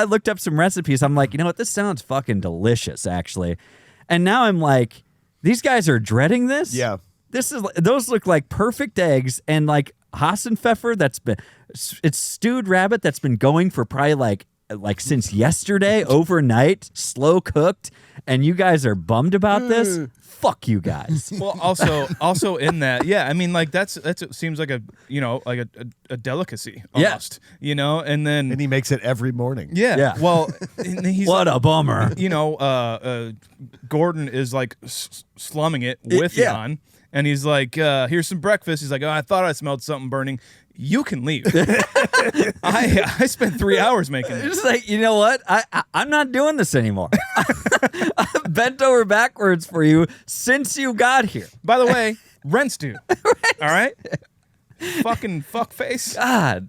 looked up some recipes. I'm like, you know what? This sounds fucking delicious, actually. And now I'm like, these guys are dreading this? Yeah. Those look like perfect eggs, and like Hassenpfeffer it's stewed rabbit that's been going for probably like since yesterday, overnight, slow cooked, and you guys are bummed about this? Fuck you guys. Well, also in that, yeah, I mean, like that's it seems like a delicacy almost, and then And he makes it every morning. yeah. Well, and he's What a bummer. Gordon is like slumming it with Jan, and he's like, "Here's some breakfast." He's like, "Oh, I thought I smelled something burning." You can leave. I spent 3 hours making it. It's like, you know what? I'm not doing this anymore. I've bent over backwards for you since you got here. By the way, rent's due. All right? Fucking fuckface. God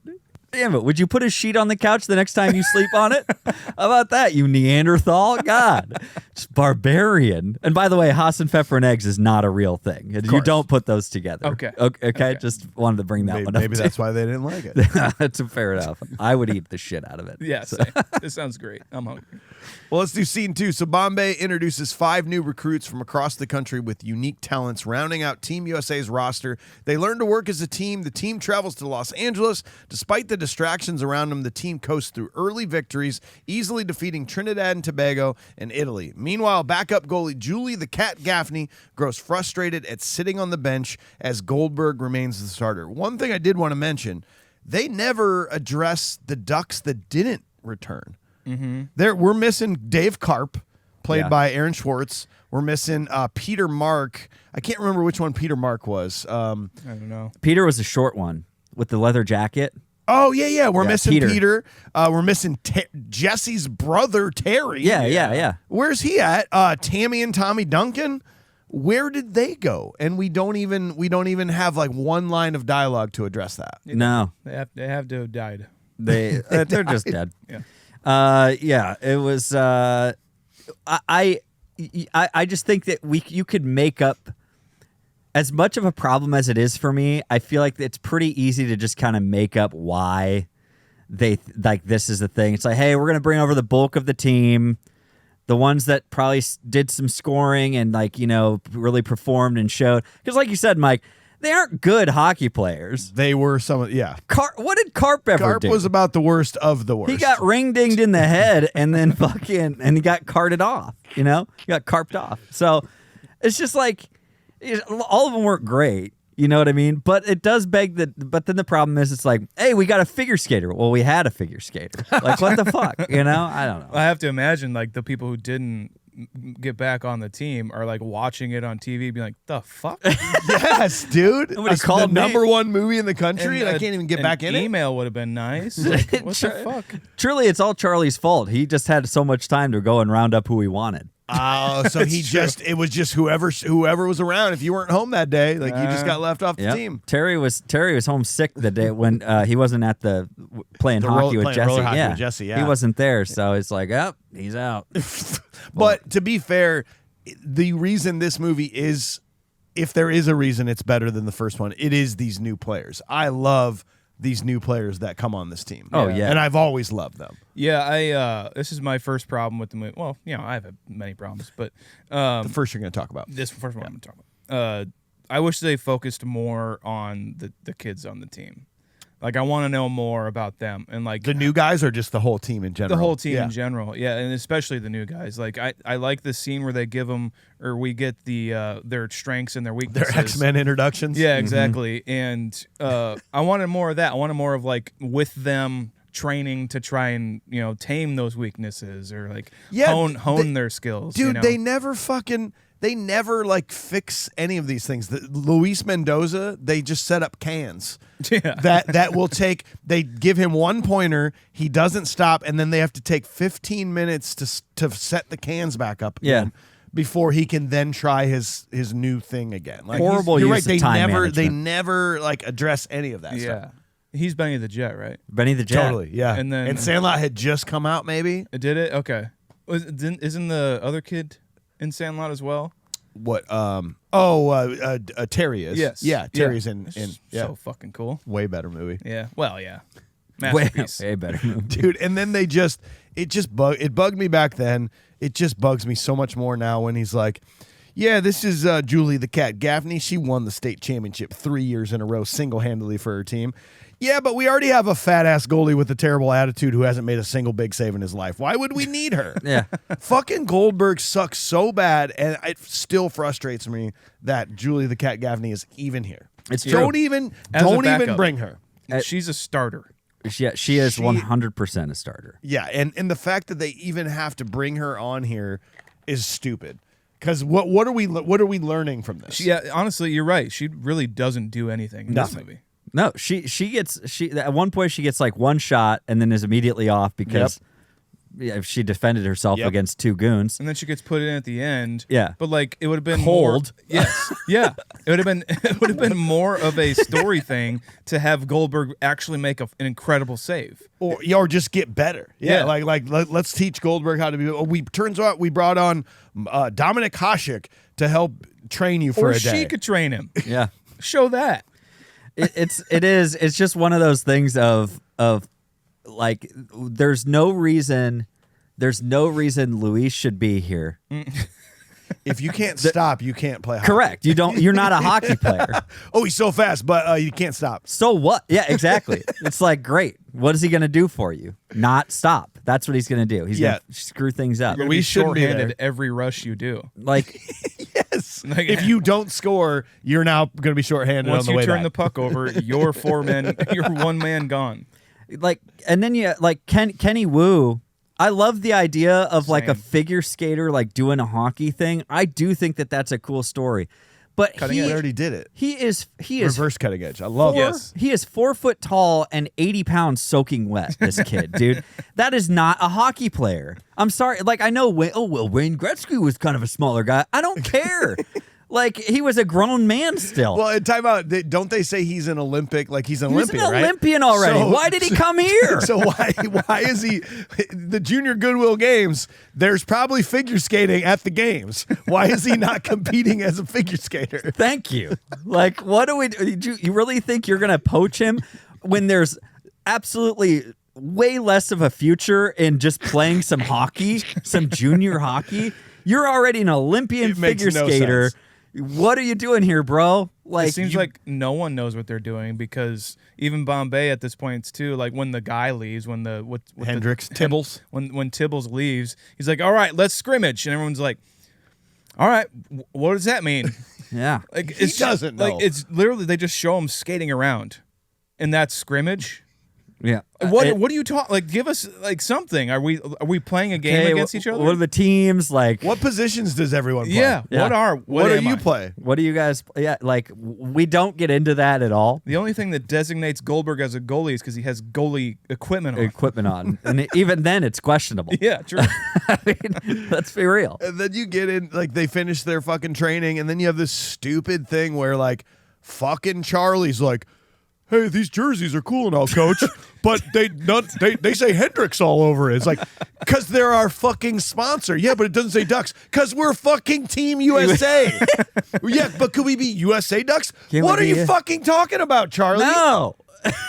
damn it. Would you put a sheet on the couch the next time you sleep on it? How about that, you Neanderthal? God. Just barbarian. And by the way, Hassenpfeffer and eggs is not a real thing. You don't put those together. Okay. Just wanted to bring that one up. Maybe that's why they didn't like it. That's fair enough. I would eat the shit out of it. Yeah, this sounds great. I'm hungry. Well, let's do scene 2. So Bombay introduces 5 new recruits from across the country with unique talents, rounding out Team USA's roster. They learn to work as a team. The team travels to Los Angeles. Despite the distractions around them, the team coasts through early victories, easily defeating Trinidad and Tobago and Italy. Meanwhile, backup goalie Julie the Cat Gaffney grows frustrated at sitting on the bench as Goldberg remains the starter. One thing I did want to mention, they never address the Ducks that didn't return. We're missing Dave Karp, played by Aaron Schwartz. We're missing Peter Mark. I can't remember which one Peter Mark was. I don't know. Peter was the short one with the leather jacket. Oh, yeah. We're missing Peter. We're missing Jesse's brother, Terry. Yeah. Where's he at? Tammy and Tommy Duncan? Where did they go? And we don't even have like one line of dialogue to address that. No. They have to have died. They're just dead. Yeah. It was. I just think that you could make up as much of a problem as it is for me. I feel like it's pretty easy to just kind of make up why they like this is the thing. It's like, hey, we're gonna bring over the bulk of the team, the ones that probably did some scoring and really performed and showed. Because like you said, Mike, they aren't good hockey players. They were what did Karp ever Karp do? was about the worst of the worst. He got ring-dinged in the head and then and he got carted off, He got carped off. So it's just like, all of them weren't great, you know what I mean? But it does beg but then the problem is it's like, hey, we got a figure skater. Well, we had a figure skater. Like, what the fuck, I don't know. I have to imagine like the people who didn't get back on the team are like watching it on TV being like, the fuck? Yes, dude. Nobody called the me. number one movie in the country and I can't even get back in it. Email would have been nice. Like, what the fuck? Truly, it's all Charlie's fault. He just had so much time to go and round up who he wanted. Oh, so it was just whoever was around. If you weren't home that day, like you just got left off the team. Terry was home sick the day when he wasn't at playing hockey with Jesse. Yeah, he wasn't there, so it's like, he's out. But to be fair, the reason this movie is, if there is a reason it's better than the first one, it is these new players. I love these new players that come on this team. Oh, yeah. And I've always loved them. Yeah, this is my first problem with the movie. Well, I have many problems, but the first you're going to talk about. This first one I'm going to talk about. I wish they focused more on the kids on the team. Like, I want to know more about them and like the new guys or just the whole team in general. The whole team in general, yeah, and especially the new guys. Like, I like the scene where they give them, or we get their strengths and their weaknesses. Their X-Men introductions. Yeah, exactly. And I wanted more of that. I wanted more of like with them training to try and tame those weaknesses or like hone their skills. Dude, they never like fix any of these things. Luis Mendoza, they just set up cans. Yeah. That will take. They give him one pointer, he doesn't stop, and then they have to take 15 minutes to set the cans back up again before he can then try his new thing again. Like, horrible you're use right, of time They management. never like address any of that stuff. He's Benny the Jet, right? Benny the Jet. Totally, yeah. And then Sandlot had just come out, maybe. Did it? Okay. Isn't the other kid in Sandlot as well? What? Terry is. Yes. Yeah, Terry's in. So fucking cool. Way better movie. Yeah. Well, yeah. Masterpiece. Way better movie. Dude, and then it bugged me back then. It just bugs me so much more now when he's like, yeah, this is Julie the Cat Gaffney. She won the state championship 3 years in a row single-handedly for her team. Yeah, but we already have a fat-ass goalie with a terrible attitude who hasn't made a single big save in his life. Why would we need her? Yeah. Fucking Goldberg sucks so bad, and it still frustrates me that Julie the Cat Gaffney is even here. It's true. Don't even bring her. She's a starter. She is 100% a starter. Yeah, and the fact that they even have to bring her on here is stupid. Because what are we learning from this? Yeah, honestly, you're right. She really doesn't do anything in this movie. No, she gets at one point she gets like one shot and then is immediately off because she defended herself against two goons. And then she gets put in at the end. Yeah. But like it would have been cold. Yes. Yeah. It would have been more of a story thing to have Goldberg actually make an incredible save. Or just get better. Yeah. Let's teach Goldberg how to be. Turns out we brought on Dominic Hasek to help train you for a day. Or she could train him. Yeah. Show that. It's just one of those things of like there's no reason Luis should be here. If you can't stop, you can't play hockey. Correct. You're not a hockey player. Oh, he's so fast, but you can't stop. So what? Yeah, exactly. It's like, great. What is he going to do for you? Not stop. That's what he's going to do. He's going to screw things up. Luis shouldn't be shorthanded every rush you do. Like, yes. If you don't score, you're now going to be shorthanded on the way Once you turn back. the puck over, you're one man gone. Like, and then you like Kenny Wu. I love the idea of like a figure skater like doing a hockey thing. I do think that that's a cool story. But he already did it. He is reverse cutting edge. I love it. Yes. He is 4 foot tall and 80 pounds soaking wet. This kid, dude, that is not a hockey player. I'm sorry. Like I know. Wayne Gretzky was kind of a smaller guy. I don't care. Like he was a grown man still. Well, in timeout, don't they say he's an Olympic? Like he's an Olympian, right? He's an Olympian already. So, why did he come here? So why is he the Junior Goodwill Games? There's probably figure skating at the games. Why is he not competing as a figure skater? Thank you. Like, what do we do? You really think you're gonna poach him when there's absolutely way less of a future in just playing some hockey, some junior hockey? You're already an Olympian figure skater. Sense. What are you doing here, bro? Like, it seems like no one knows what they're doing because even Bombay at this point too. Like when the guy leaves, when Tibbles, when Tibbles leaves, he's like, "All right, let's scrimmage," and everyone's like, "All right, what does that mean?" Yeah, like he doesn't know. Like it's literally they just show him skating around, and that's scrimmage. Yeah. What are you talking? Like, give us like something. Are we playing a game against each other? What are the teams like? What positions does everyone play? Yeah. What do you play? What do you guys? Yeah, like we don't get into that at all. The only thing that designates Goldberg as a goalie is because he has goalie equipment on. And even then, it's questionable. Yeah, true. I mean, let's be real. And then you get in, like they finish their fucking training, and then you have this stupid thing where like fucking Charlie's like, "Hey, these jerseys are cool and all, coach, but they say Hendrix all over it." It's like, because they're our fucking sponsor. Yeah, but it doesn't say Ducks because we're fucking Team USA. Yeah, but could we be USA Ducks? What are you fucking talking about, Charlie? No,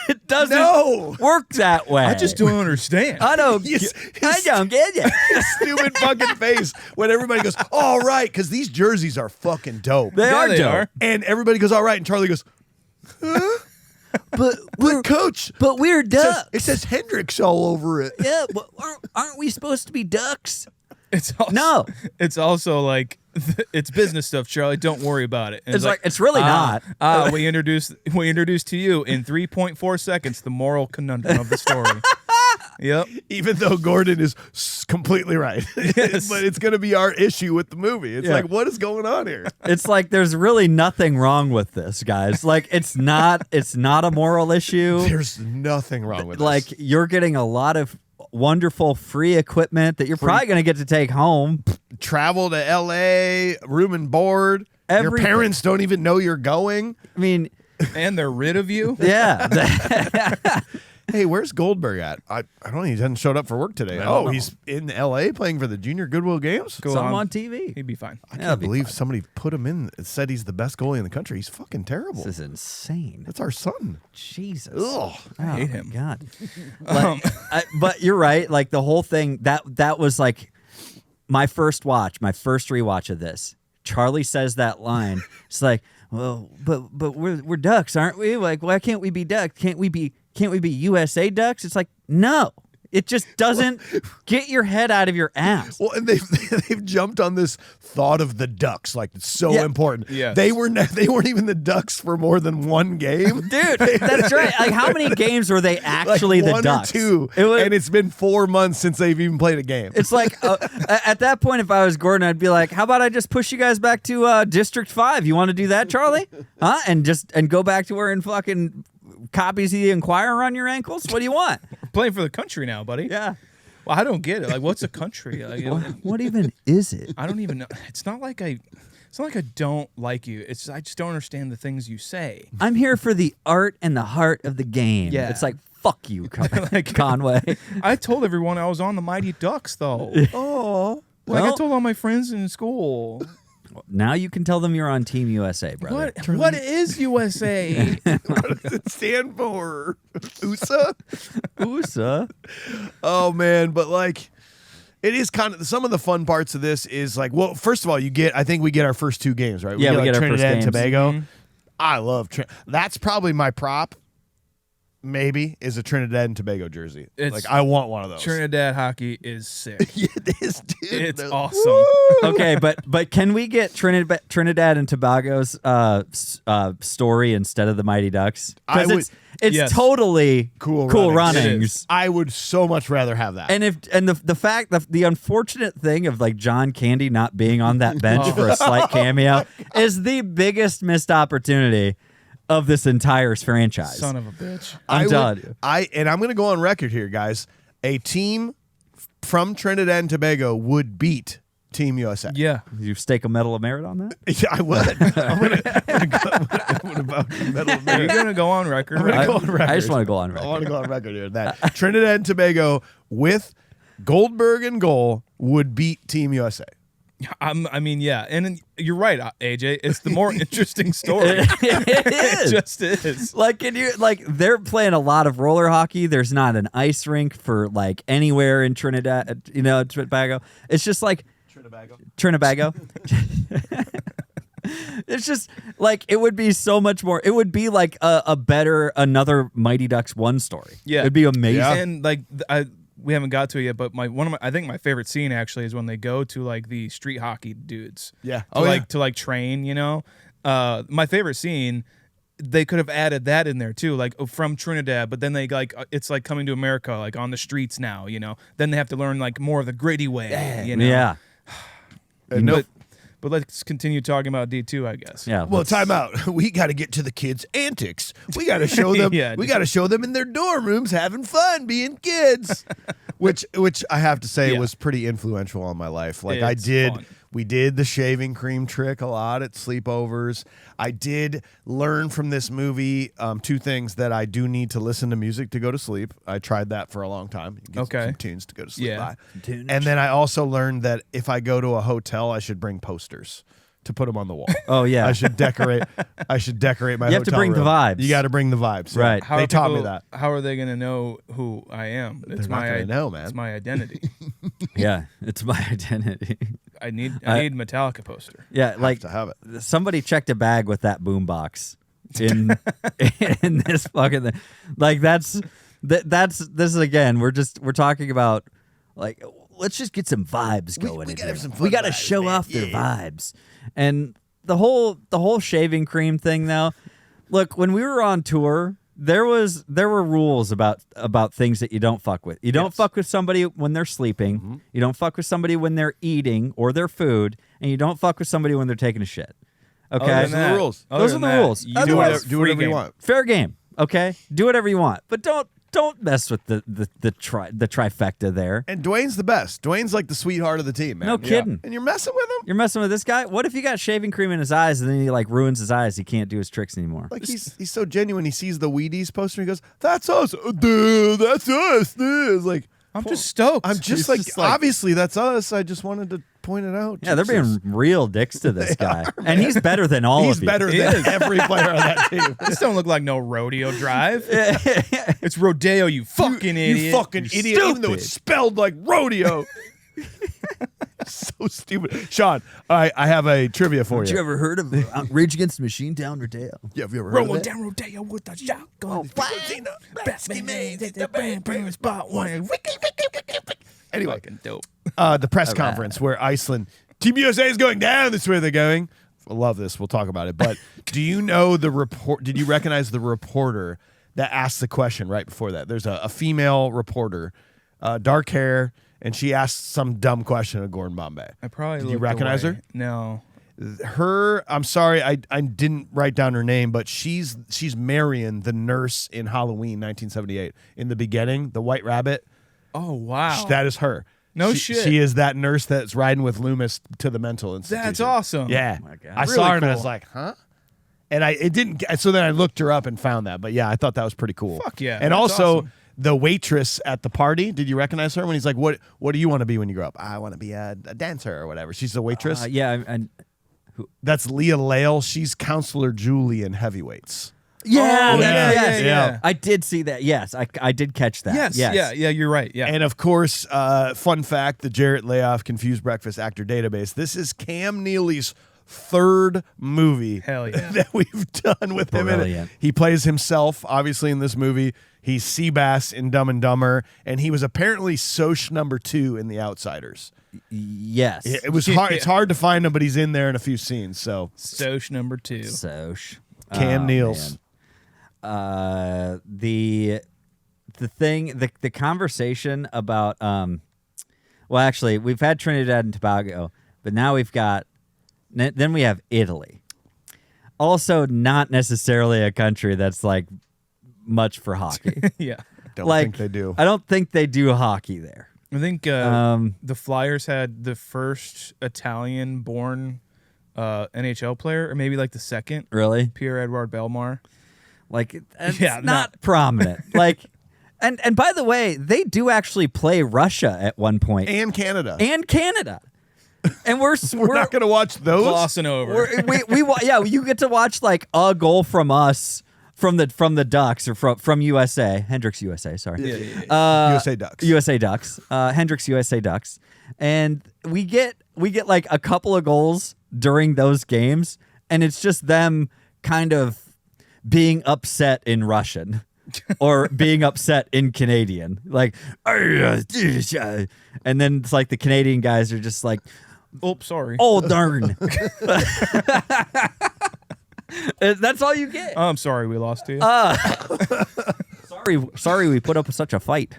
it doesn't work that way. I just don't understand. I don't. I don't get it. His stupid fucking face when everybody goes, "All right," because these jerseys are fucking dope. They are dope. And everybody goes, "All right," and Charlie goes, "Huh?" But coach, but we're ducks. It says Hendrix all over it. Yeah, but aren't we supposed to be ducks? It's also like it's business stuff, Charlie. Don't worry about it. And it's like it's really not. We introduced to you in 3.4 seconds the moral conundrum of the story. Yep. Even though Gordon is completely right. Yes. But it's going to be our issue with the movie. It's like, what is going on here? It's like there's really nothing wrong with this, guys. Like it's not a moral issue. There's nothing wrong with like this. You're getting a lot of wonderful free equipment that you're probably going to get to take home. Travel to LA, room and board. Your parents don't even know you're going. I mean, and they're rid of you. Yeah. Hey, where's Goldberg at? I don't know. He hasn't showed up for work today. don't know. He's in L.A. playing for the Junior Goodwill Games? Go Saw him on TV. He'd be fine. I can't believe somebody put him in and said he's the best goalie in the country. He's fucking terrible. This is insane. That's our son. Jesus. Ugh. I hate him. God. But you're right. Like the whole thing, that was like my first rewatch of this. Charlie says that line. It's like, well, but we're ducks, aren't we? Like, why can't we be ducks? Can't we be USA ducks? It's like, no. It just doesn't get your head out of your ass. Well, and they've jumped on this thought of the Ducks, like it's so important. Yes. They weren't even the Ducks for more than one game, Dude, that's right. Like, how many games were they actually like the one Ducks? Or two, and it's been 4 months since they've even played a game. It's like at that point, if I was Gordon, I'd be like, "How about I just push you guys back to District 5? You want to do that, Charlie? Huh? And go back to wearing fucking copies of the Enquirer on your ankles? What do you want? We're playing for the country now, buddy. Yeah. Well, I don't get it. Like, what's a country? Like, What even is it? I don't even know. It's not like I don't like you. It's I just don't understand the things you say. I'm here for the art and the heart of the game. Yeah. It's like, fuck you, Conway. I told everyone I was on the Mighty Ducks, though. Oh, Like I Well- told all my friends in school. Now you can tell them you're on Team USA, brother. What is USA? what does it stand for? USA? USA. Oh man, but like, it is kind of some of the fun parts of this is like, well, first of all, I think we get our first 2 games, right? Yeah, we get our Trinidad first and games. Tobago. Mm-hmm. I love that's probably my prop. Maybe is a Trinidad and Tobago jersey. It's- Like I want one of those. Trinidad hockey is sick. Yeah, it is, dude. It's No. awesome. Woo! Okay, but can we get Trinidad and Tobago's story instead of the Mighty Ducks? I would- It's Yes. totally Cool runnings. It is. I would so much rather have that. And the unfortunate thing of like John Candy not being on that bench for a slight cameo is the biggest missed opportunity of this entire franchise. Son of a bitch. I'm would- telling you. And I'm going to go on record here, guys. A team from Trinidad and Tobago would beat Team USA. Yeah. You stake a Medal of Merit on that? Yeah, I would. I'm gonna about Medal of You're Merit. going to go on record. gonna go on record. I just want to go on I record. want to go on record here. That Trinidad and Tobago with Goldberg in goal would beat Team USA. I mean, yeah. And you're right, AJ. It's the more interesting story. It is. It just is. Like, they're playing a lot of roller hockey. There's not an ice rink for like anywhere in Trinidad, Tobago. It's just like Trinidad. It's just like it would be so much more. It would be like another Mighty Ducks 1 story. Yeah. It'd be amazing. Yeah. And like we haven't got to it yet, but I think my favorite scene actually is when they go to like the street hockey dudes. Yeah. To train, my favorite scene, they could have added that in there too, like from Trinidad, but then they like it's like coming to America, like on the streets now, Then they have to learn like more of the gritty way, Yeah. But let's continue talking about D2, I guess. Yeah. Well, time out. We got to get to the kids' antics. We got to show them. Yeah, we got to show them in their dorm rooms having fun, being kids. which I have to say Yeah. was pretty influential on my life. Like It's fun. We did the shaving cream trick a lot at sleepovers. I did learn from this movie 2 things: that I do need to listen to music to go to sleep. I tried that for a long time. You get Okay. some tunes to go to sleep Yeah. by. And then I also learned that if I go to a hotel, I should bring posters to put them on the wall. Oh yeah. I should decorate. my. You have to hotel bring the room. vibes. You got to bring the vibes. yeah. Right. They taught me that. How are they going to know who I am? They're not gonna know, man. It's my identity. Yeah. It's my identity. I need Metallica poster. Yeah. Like To have it. somebody checked a bag with that boombox in this fucking thing. Like that's this is again. We're talking about like let's just get some vibes going. we in gotta here. have some We fun got to vibes, show man. off their Yeah. vibes. And the whole shaving cream thing though. Look, when we were on tour, there were rules about things that you don't fuck with. You don't fuck with somebody when they're sleeping. Mm-hmm. You don't fuck with somebody when they're eating or their food, and you don't fuck with somebody when they're taking a shit. Okay, Those are the rules. Other Those than are the that, rules. You Do Otherwise, whatever you want. fair game. Okay, do whatever you want, but don't don't mess with the trifecta there. And Dwayne's the best. Dwayne's like the sweetheart of the team, man. No kidding. And you're messing with him? You're messing with this guy? What if you got shaving cream in his eyes and then he like ruins his eyes? He can't do his tricks anymore. Like he's so genuine. He sees the Wheaties poster and he goes, "That's us, dude. That's us." It's like I'm just stoked. I'm just like, obviously that's us. I just wanted to point it out. Yeah, they're being real dicks to this guy, and he's better than all of you. He's better than every player on that team. This don't look like no rodeo drive. It's rodeo, you fucking idiot. You fucking idiot, even though it's spelled like rodeo. So stupid. Sean, I have a trivia for you. You ever heard of Rage Against the Machine down Rodeo? Yeah, have you ever heard of Rolling that? down rodeo with a shotgun. Best made the band bring spot one. Anyway, Fucking dope. The press conference where Iceland, Team USA is going down. That's where they're going. I love this. We'll talk about it. But do you know the report? Did you recognize the reporter that asked the question right before that? There's a female reporter, dark hair, and she asked some dumb question of Gordon Bombay. I probably Did you recognize her? No. I'm sorry, I didn't write down her name, but she's Marion, the nurse in Halloween 1978. In the beginning, the White Rabbit. Oh, wow. That is her. No shit. She is that nurse that's riding with Loomis to the mental institution. That's awesome. Yeah. Oh my God. I Really saw her and I cool. was like, huh? And it didn't. So then I looked her up and found that. But yeah, I thought that was pretty cool. Fuck yeah, And that's also awesome. the waitress at the party. Did you recognize her when he's like, "What do you want to be when you grow up?" I want to be a dancer or whatever. She's the waitress. Yeah, and That's Leah Lale. She's Counselor Julie in Heavyweights. Yeah. I did see that. Yes, I did catch that. Yes. Yeah, you're right. Yeah. And of course, fun fact, the Jarrett Layoff Confused Breakfast Actor Database. This is Cam Neely's third movie Hell yeah. that we've done with him in it. Brilliant. He plays himself, obviously, in this movie. He's Seabass in Dumb and Dumber, and he was apparently Soch number 2 in The Outsiders. Yes. It was hard. It's hard to find him, but he's in there in a few scenes. So Soch number 2. Soch. Cam Neals. The conversation about well, actually, we've had Trinidad and Tobago, but now we've got then we have Italy. Also, not necessarily a country that's like much for hockey. Yeah. Don't like, think they do. I don't think they do hockey there. I think the Flyers had the first Italian-born NHL player, or maybe like the second. Really? Pierre-Edouard Bellemare. Like, it's Yeah, not prominent. Like, and by the way, they do actually play Russia at one point And Canada. and Canada, and we're not going to watch those. Glossing over. yeah, you get to watch like a goal from us from the Ducks or from USA, Hendricks USA, sorry. USA Ducks. USA Ducks, Hendricks USA Ducks, and we get like a couple of goals during those games, and it's just them kind of being upset in Russian or being upset in Canadian, like, and then it's like the Canadian guys are just like, Oops, sorry. oh darn. That's all you get. I'm sorry we lost to you. Sorry, we put up such a fight.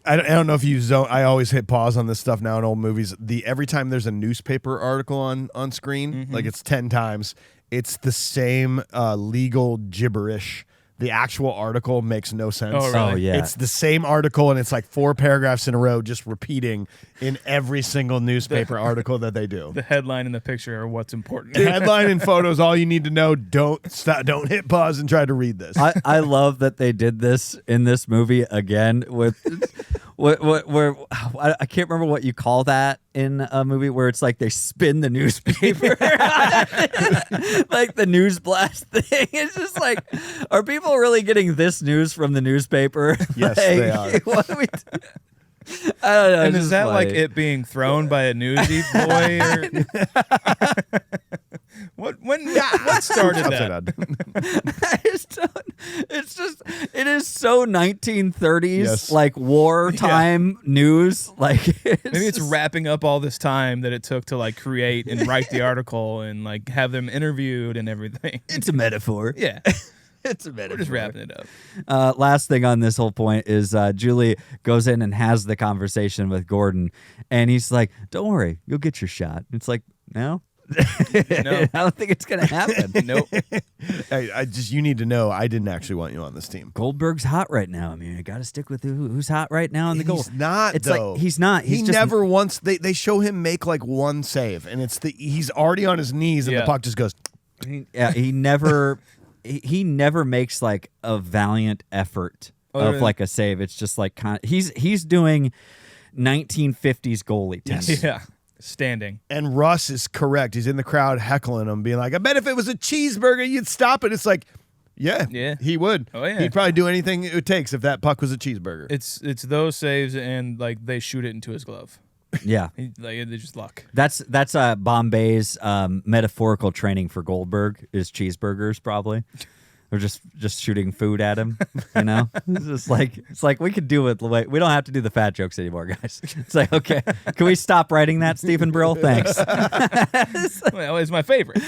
I don't know if you zone. I always hit pause on this stuff now in old movies. Every time there's a newspaper article on screen, like it's 10 times, it's the same legal gibberish. The actual article makes no sense. Oh, really? Oh, yeah. It's the same article, and it's like 4 paragraphs in a row, just repeating in every single newspaper article that they do. The headline and the picture are what's important. The headline and photos, all you need to know. Don't hit pause and try to read this. I love that they did this in this movie again with where I can't remember what you call that in a movie where it's like they spin the newspaper like the news blast thing. It's just like, are people really getting this news from the newspaper? Yes, Like, they are. What do we I don't know. And it's is just that like funny. it being thrown by a newsy boy? Or... what started Upside that? down. it is so 1930s, Yes. like wartime news. Like Maybe it's wrapping up all this time that it took to like create and write the article and like have them interviewed and everything. it's a metaphor. Yeah, It's a metaphor. we're just wrapping it up. Last thing on this whole point is Julie goes in and has the conversation with Gordon, and he's like, "Don't worry, you'll get your shot." It's like, no. No. I don't think it's gonna happen. Nope. You need to know, I didn't actually want you on this team. Goldberg's hot right now. I mean, I got to stick with who's hot right now in the goal. He's not. It's though. like he's not. He's he just, never once. They show him make like one save, and he's already on his knees, and the puck just goes. He never. He never makes like a valiant effort of like a save. It's just like he's doing 1950s goalie tennis. Yeah. Standing. And Russ is correct. He's in the crowd heckling him, being like, I bet if it was a cheeseburger, you'd stop it. It's like, yeah, he would. Oh, yeah. He'd probably do anything it takes if that puck was a cheeseburger. It's those saves and like they shoot it into his glove. Yeah. They're just luck. That's Bombay's metaphorical training for Goldberg is cheeseburgers probably. Or just shooting food at him, you know? It's like we could do it. We don't have to do the fat jokes anymore, guys. It's like, okay, can we stop writing that, Stephen Brill? Thanks. Well, it's my favorite.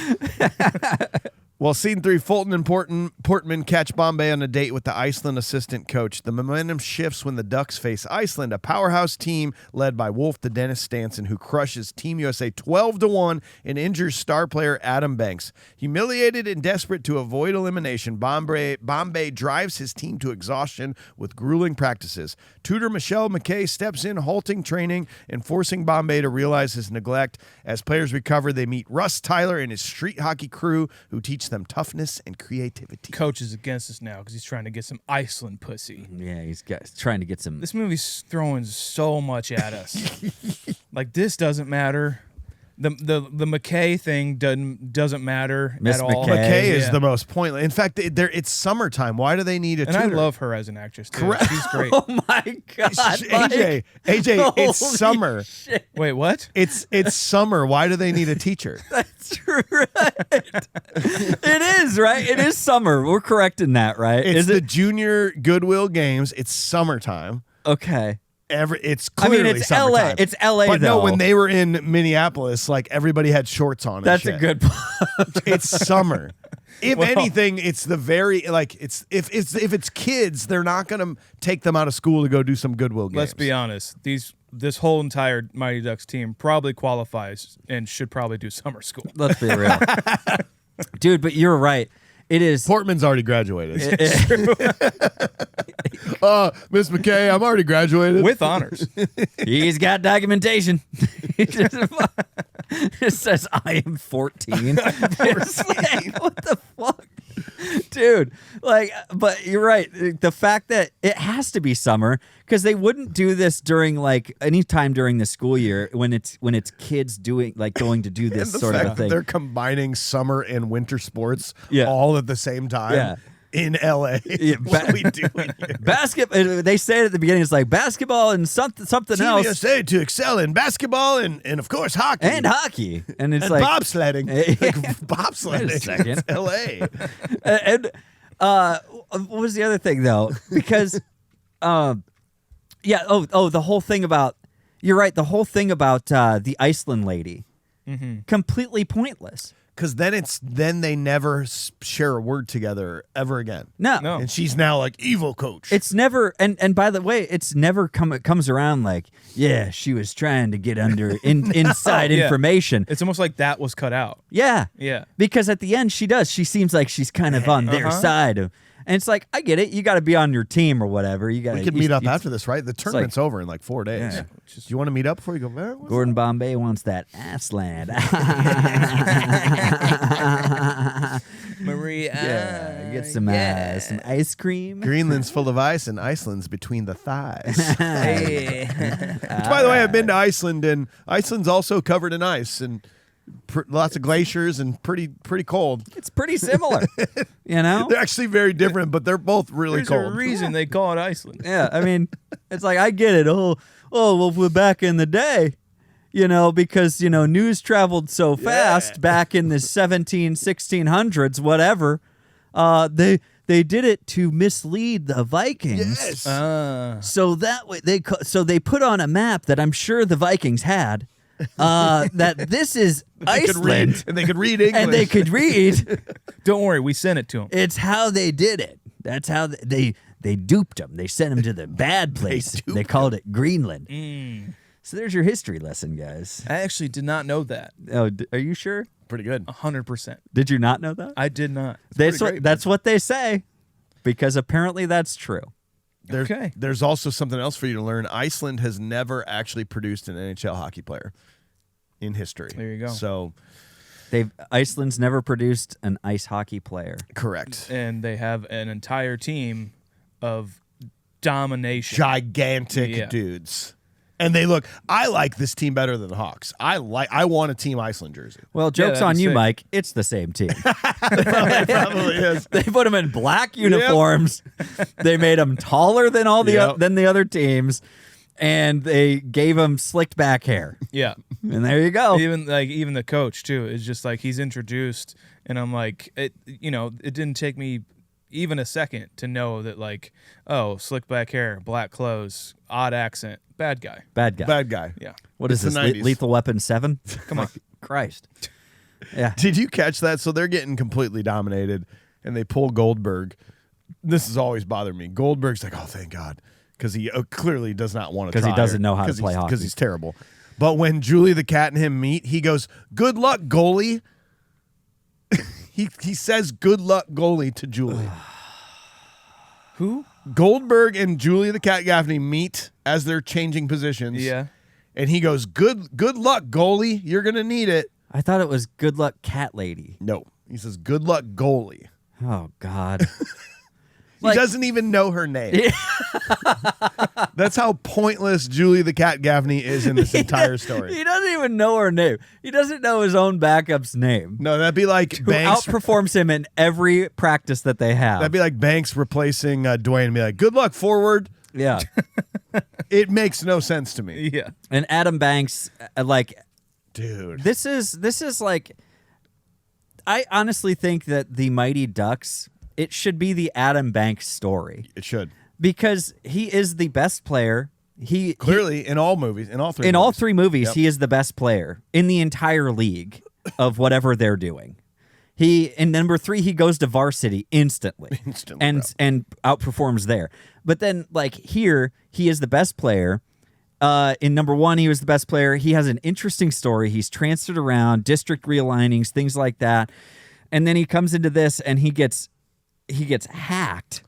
Well, scene 3, Fulton and Portman catch Bombay on a date with the Iceland assistant coach. The momentum shifts when the Ducks face Iceland, a powerhouse team led by Wolf the Dennis Stanson, who crushes Team USA 12-1 and injures star player Adam Banks. Humiliated and desperate to avoid elimination, Bombay drives his team to exhaustion with grueling practices. Tutor Michelle McKay steps in, halting training and forcing Bombay to realize his neglect. As players recover, they meet Russ Tyler and his street hockey crew, who teach them toughness and creativity. Coach is against us now because he's trying to get some Iceland pussy. Yeah, he's trying to get some. This movie's throwing so much at us. Like, this doesn't matter. The McKay thing doesn't matter Miss at all. McKay is the most pointless. In fact, it's summertime. Why do they need a tutor? And I love her as an actress, too. Correct. She's great. Oh my God, AJ, it's summer. Shit. Wait, what? It's summer. Why do they need a teacher? That's right. It is, right? It is summer. We're correct in that, right? It's Is the it? Junior Goodwill Games. It's summertime. Okay. It's clearly it's summertime. LA. It's LA, but though. no, when they were in Minneapolis, like everybody had shorts on. That's and a shit. good point. It's summer. If anything, it's the very like if it's kids, they're not gonna take them out of school to go do some Goodwill games. Let's be honest. This whole entire Mighty Ducks team probably qualifies and should probably do summer school. Let's be real. Dude, but you're right. It is. Portman's already graduated. Miss McKay, I'm already graduated. With honors. He's got documentation. It says I am 14. It's like, what the fuck? Dude, like, but you're right. The fact that it has to be summer, because they wouldn't do this during like any time during the school year when it's kids going to do this sort of a thing. They're combining summer and winter sports Yeah. all at the same time. Yeah. In LA. Yeah, What are we doing here? Basketball. They say it at the beginning. It's like basketball and something Team else. USA to excel in basketball and of course hockey And hockey. And it's and like bobsledding. Like bobsledding. Wait a second. It's LA. and what was the other thing though? Because the whole thing about you're right. The whole thing about the Iceland lady, completely pointless. Because then they never share a word together ever again. No. And she's now like evil coach. It's never, and by the way, it's never it comes around like, yeah, she was trying to get inside Yeah. information. It's almost like that was cut out. Yeah. Yeah. Because at the end, she seems like she's kind of on their side. And it's like, I get it. You got to be on your team or whatever. You got. We could meet up after this, right? The tournament's over in like 4 days. Yeah. Do you want to meet up before you go? Gordon Bombay wants that Iceland. Maria. Yeah, get some ice cream. Greenland's full of ice and Iceland's between the thighs. By the way, I've been to Iceland, and Iceland's also covered in ice and lots of glaciers and pretty cold. It's pretty similar, you know? They're actually very different, but they're both really There's cold. a reason they call it Iceland. Yeah, I mean, it's like, I get it. Oh, well, we're back in the day, you know, because, you know, news traveled so fast back in the 1600s, whatever. They did it to mislead the Vikings. Yes. So that way they put on a map that I'm sure the Vikings had that this is Iceland. And they could read English. And they could read. Don't worry, we sent it to them. It's how they did it. That's how they duped them. They sent them to the bad place. They called it Greenland. So there's your history lesson, guys. I actually did not know that. Oh, are you sure? Pretty good. 100%. Did you not know that? I did not. That's what they say, because apparently that's true. There's also something else for you to learn. Iceland has never actually produced an NHL hockey player in history. There you go. So Iceland's never produced an ice hockey player. correct. And they have an entire team of domination. Gigantic dudes. And I like this team better than the Hawks. I want a Team Iceland jersey. Well, joke's that'd on be you, sick. Mike. It's the same team. It probably is. They put them in black uniforms. They made them taller than than the other teams, and they gave them slicked back hair. Yeah. And there you go. Even the coach too is just like he's introduced, and I'm like, it didn't take me even a second to know that, like, oh, slick back hair, black clothes, odd accent, bad guy. Bad guy. Yeah. What is It's this? the 90s. Lethal Weapon 7? Come on. Christ. Yeah. Did you catch that? So they're getting completely dominated, and they pull Goldberg. This has always bothered me. Goldberg's like, oh, thank God, because he clearly does not want to try. Because he doesn't know how to play hockey. Because he's terrible. But when Julie the Cat and him meet, he goes, good luck, goalie. He says good luck, goalie, to Julie. Who? Goldberg and Julie the Cat Gaffney meet as they're changing positions. Yeah. And he goes, good luck, goalie. You're going to need it. I thought it was good luck, cat lady. No. He says, good luck, goalie. Oh, God. He doesn't even know her name. That's how pointless Julie the Cat Gaffney is in this entire story. He doesn't even know her name. He doesn't know his own backup's name. No, that'd be like Who Banks. outperforms him in every practice that they have. That'd be like Banks replacing Dwayne and be like, good luck, forward. Yeah. It makes no sense to me. Yeah. And Adam Banks, Dude. this is like, I honestly think that the Mighty Ducks, it should be the Adam Banks story, It should. because he is the best player. He Clearly, in all movies, in all three in movies. all three movies, Yep. he is the best player in the entire league of whatever they're doing. In number 3, he goes to varsity instantly, and outperforms there. But then, like, here, he is the best player. In number 1, he was the best player. He has an interesting story. He's transferred around, district realignings, things like that. And then he comes into this, and he gets hacked.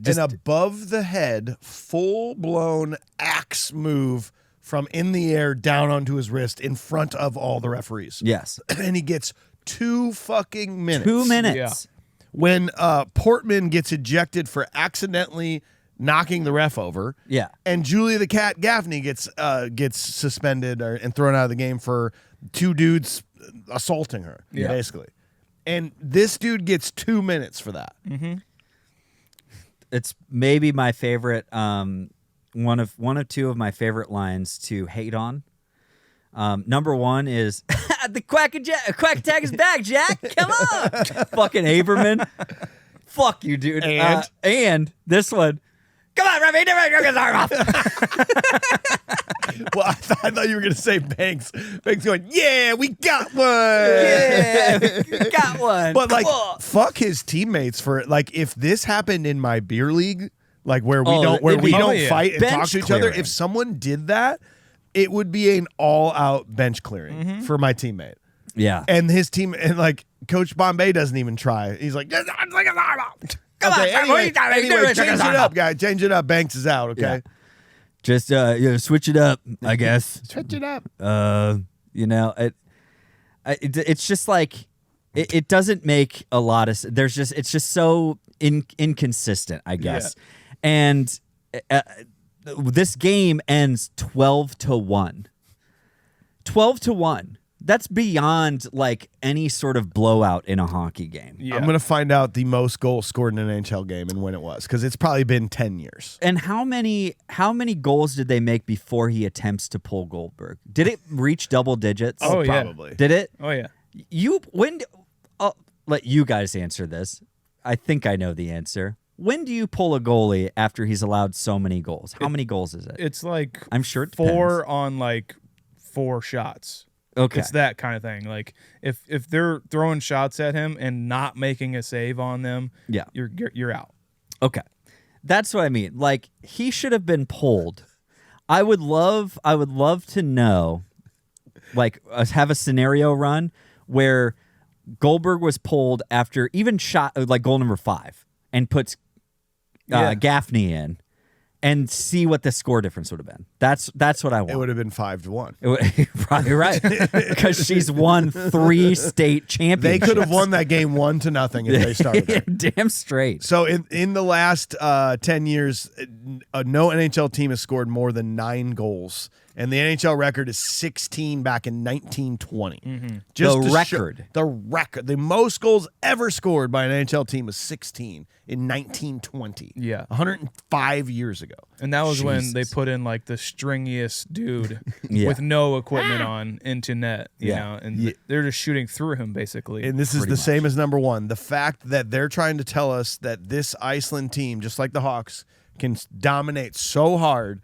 An above the head, full blown axe move from in the air down onto his wrist in front of all the referees. Yes. And he gets 2 fucking minutes. 2 minutes. Yeah. When Portman gets ejected for accidentally knocking the ref over. Yeah. And Julia the Cat Gaffney gets suspended and thrown out of the game for 2 dudes assaulting her, basically. And this dude gets 2 minutes for that. Mm-hmm. It's maybe my favorite, one of 2 of my favorite lines to hate on. Number 1 is the quack attack is back, Jack. Come on, fucking Haberman. Fuck you, dude. And this one. Come on, Remy, never his arm off. Well, I thought you were going to say Banks. Banks going, yeah, we got one. Yeah, got one. But, like, Cool. fuck his teammates for it. Like, if this happened in my beer league, like where we Oh, don't it'd be- fight and bench talk to each other, clearing. if someone did that, it would be an all-out bench clearing for my teammate. Yeah. And his team, and like Coach Bombay doesn't even try. He's like, come on, anyway, Never change it up, guy. Change it up. Banks is out. Okay, Yeah. Just switch it up, I guess. switch it up. It's just like it doesn't make a lot of. It's just so inconsistent, I guess. And this game ends 12-1. 12-1. That's beyond like any sort of blowout in a hockey game. Yeah. I'm gonna find out the most goals scored in an NHL game and when it was, because it's probably been 10 years. And how many goals did they make before he attempts to pull Goldberg? Did it reach double digits? Oh, yeah. Probably. Did it? Oh yeah. I'll let you guys answer this. I think I know the answer. When do you pull a goalie after he's allowed so many goals? How many goals is it? It's like I'm sure it 4 depends. on like 4 shots. Okay. It's that kind of thing. Like if they're throwing shots at him and not making a save on them, Yeah. you're out. Okay. That's what I mean. Like, he should have been pulled I would love to know, like, have a scenario run where Goldberg was pulled after even shot like goal number 5 and puts Gaffney in, and see what the score difference would have been. That's what I want. It would have been 5-1. Probably right, because she's won 3 state championships. They could have won that game 1-0 if they started there. Damn straight. So in the last 10 years, no NHL team has scored more than 9 goals. And the NHL record is 16 back in 1920. Mm-hmm. The record. The most goals ever scored by an NHL team was 16 in 1920. Yeah. 105 years ago. And that was when they put in like the stringiest dude Yeah. with no equipment on into net, you know, and they're just shooting through him basically. And this is the same as number 1. The fact that they're trying to tell us that this Iceland team, just like the Hawks, can dominate so hard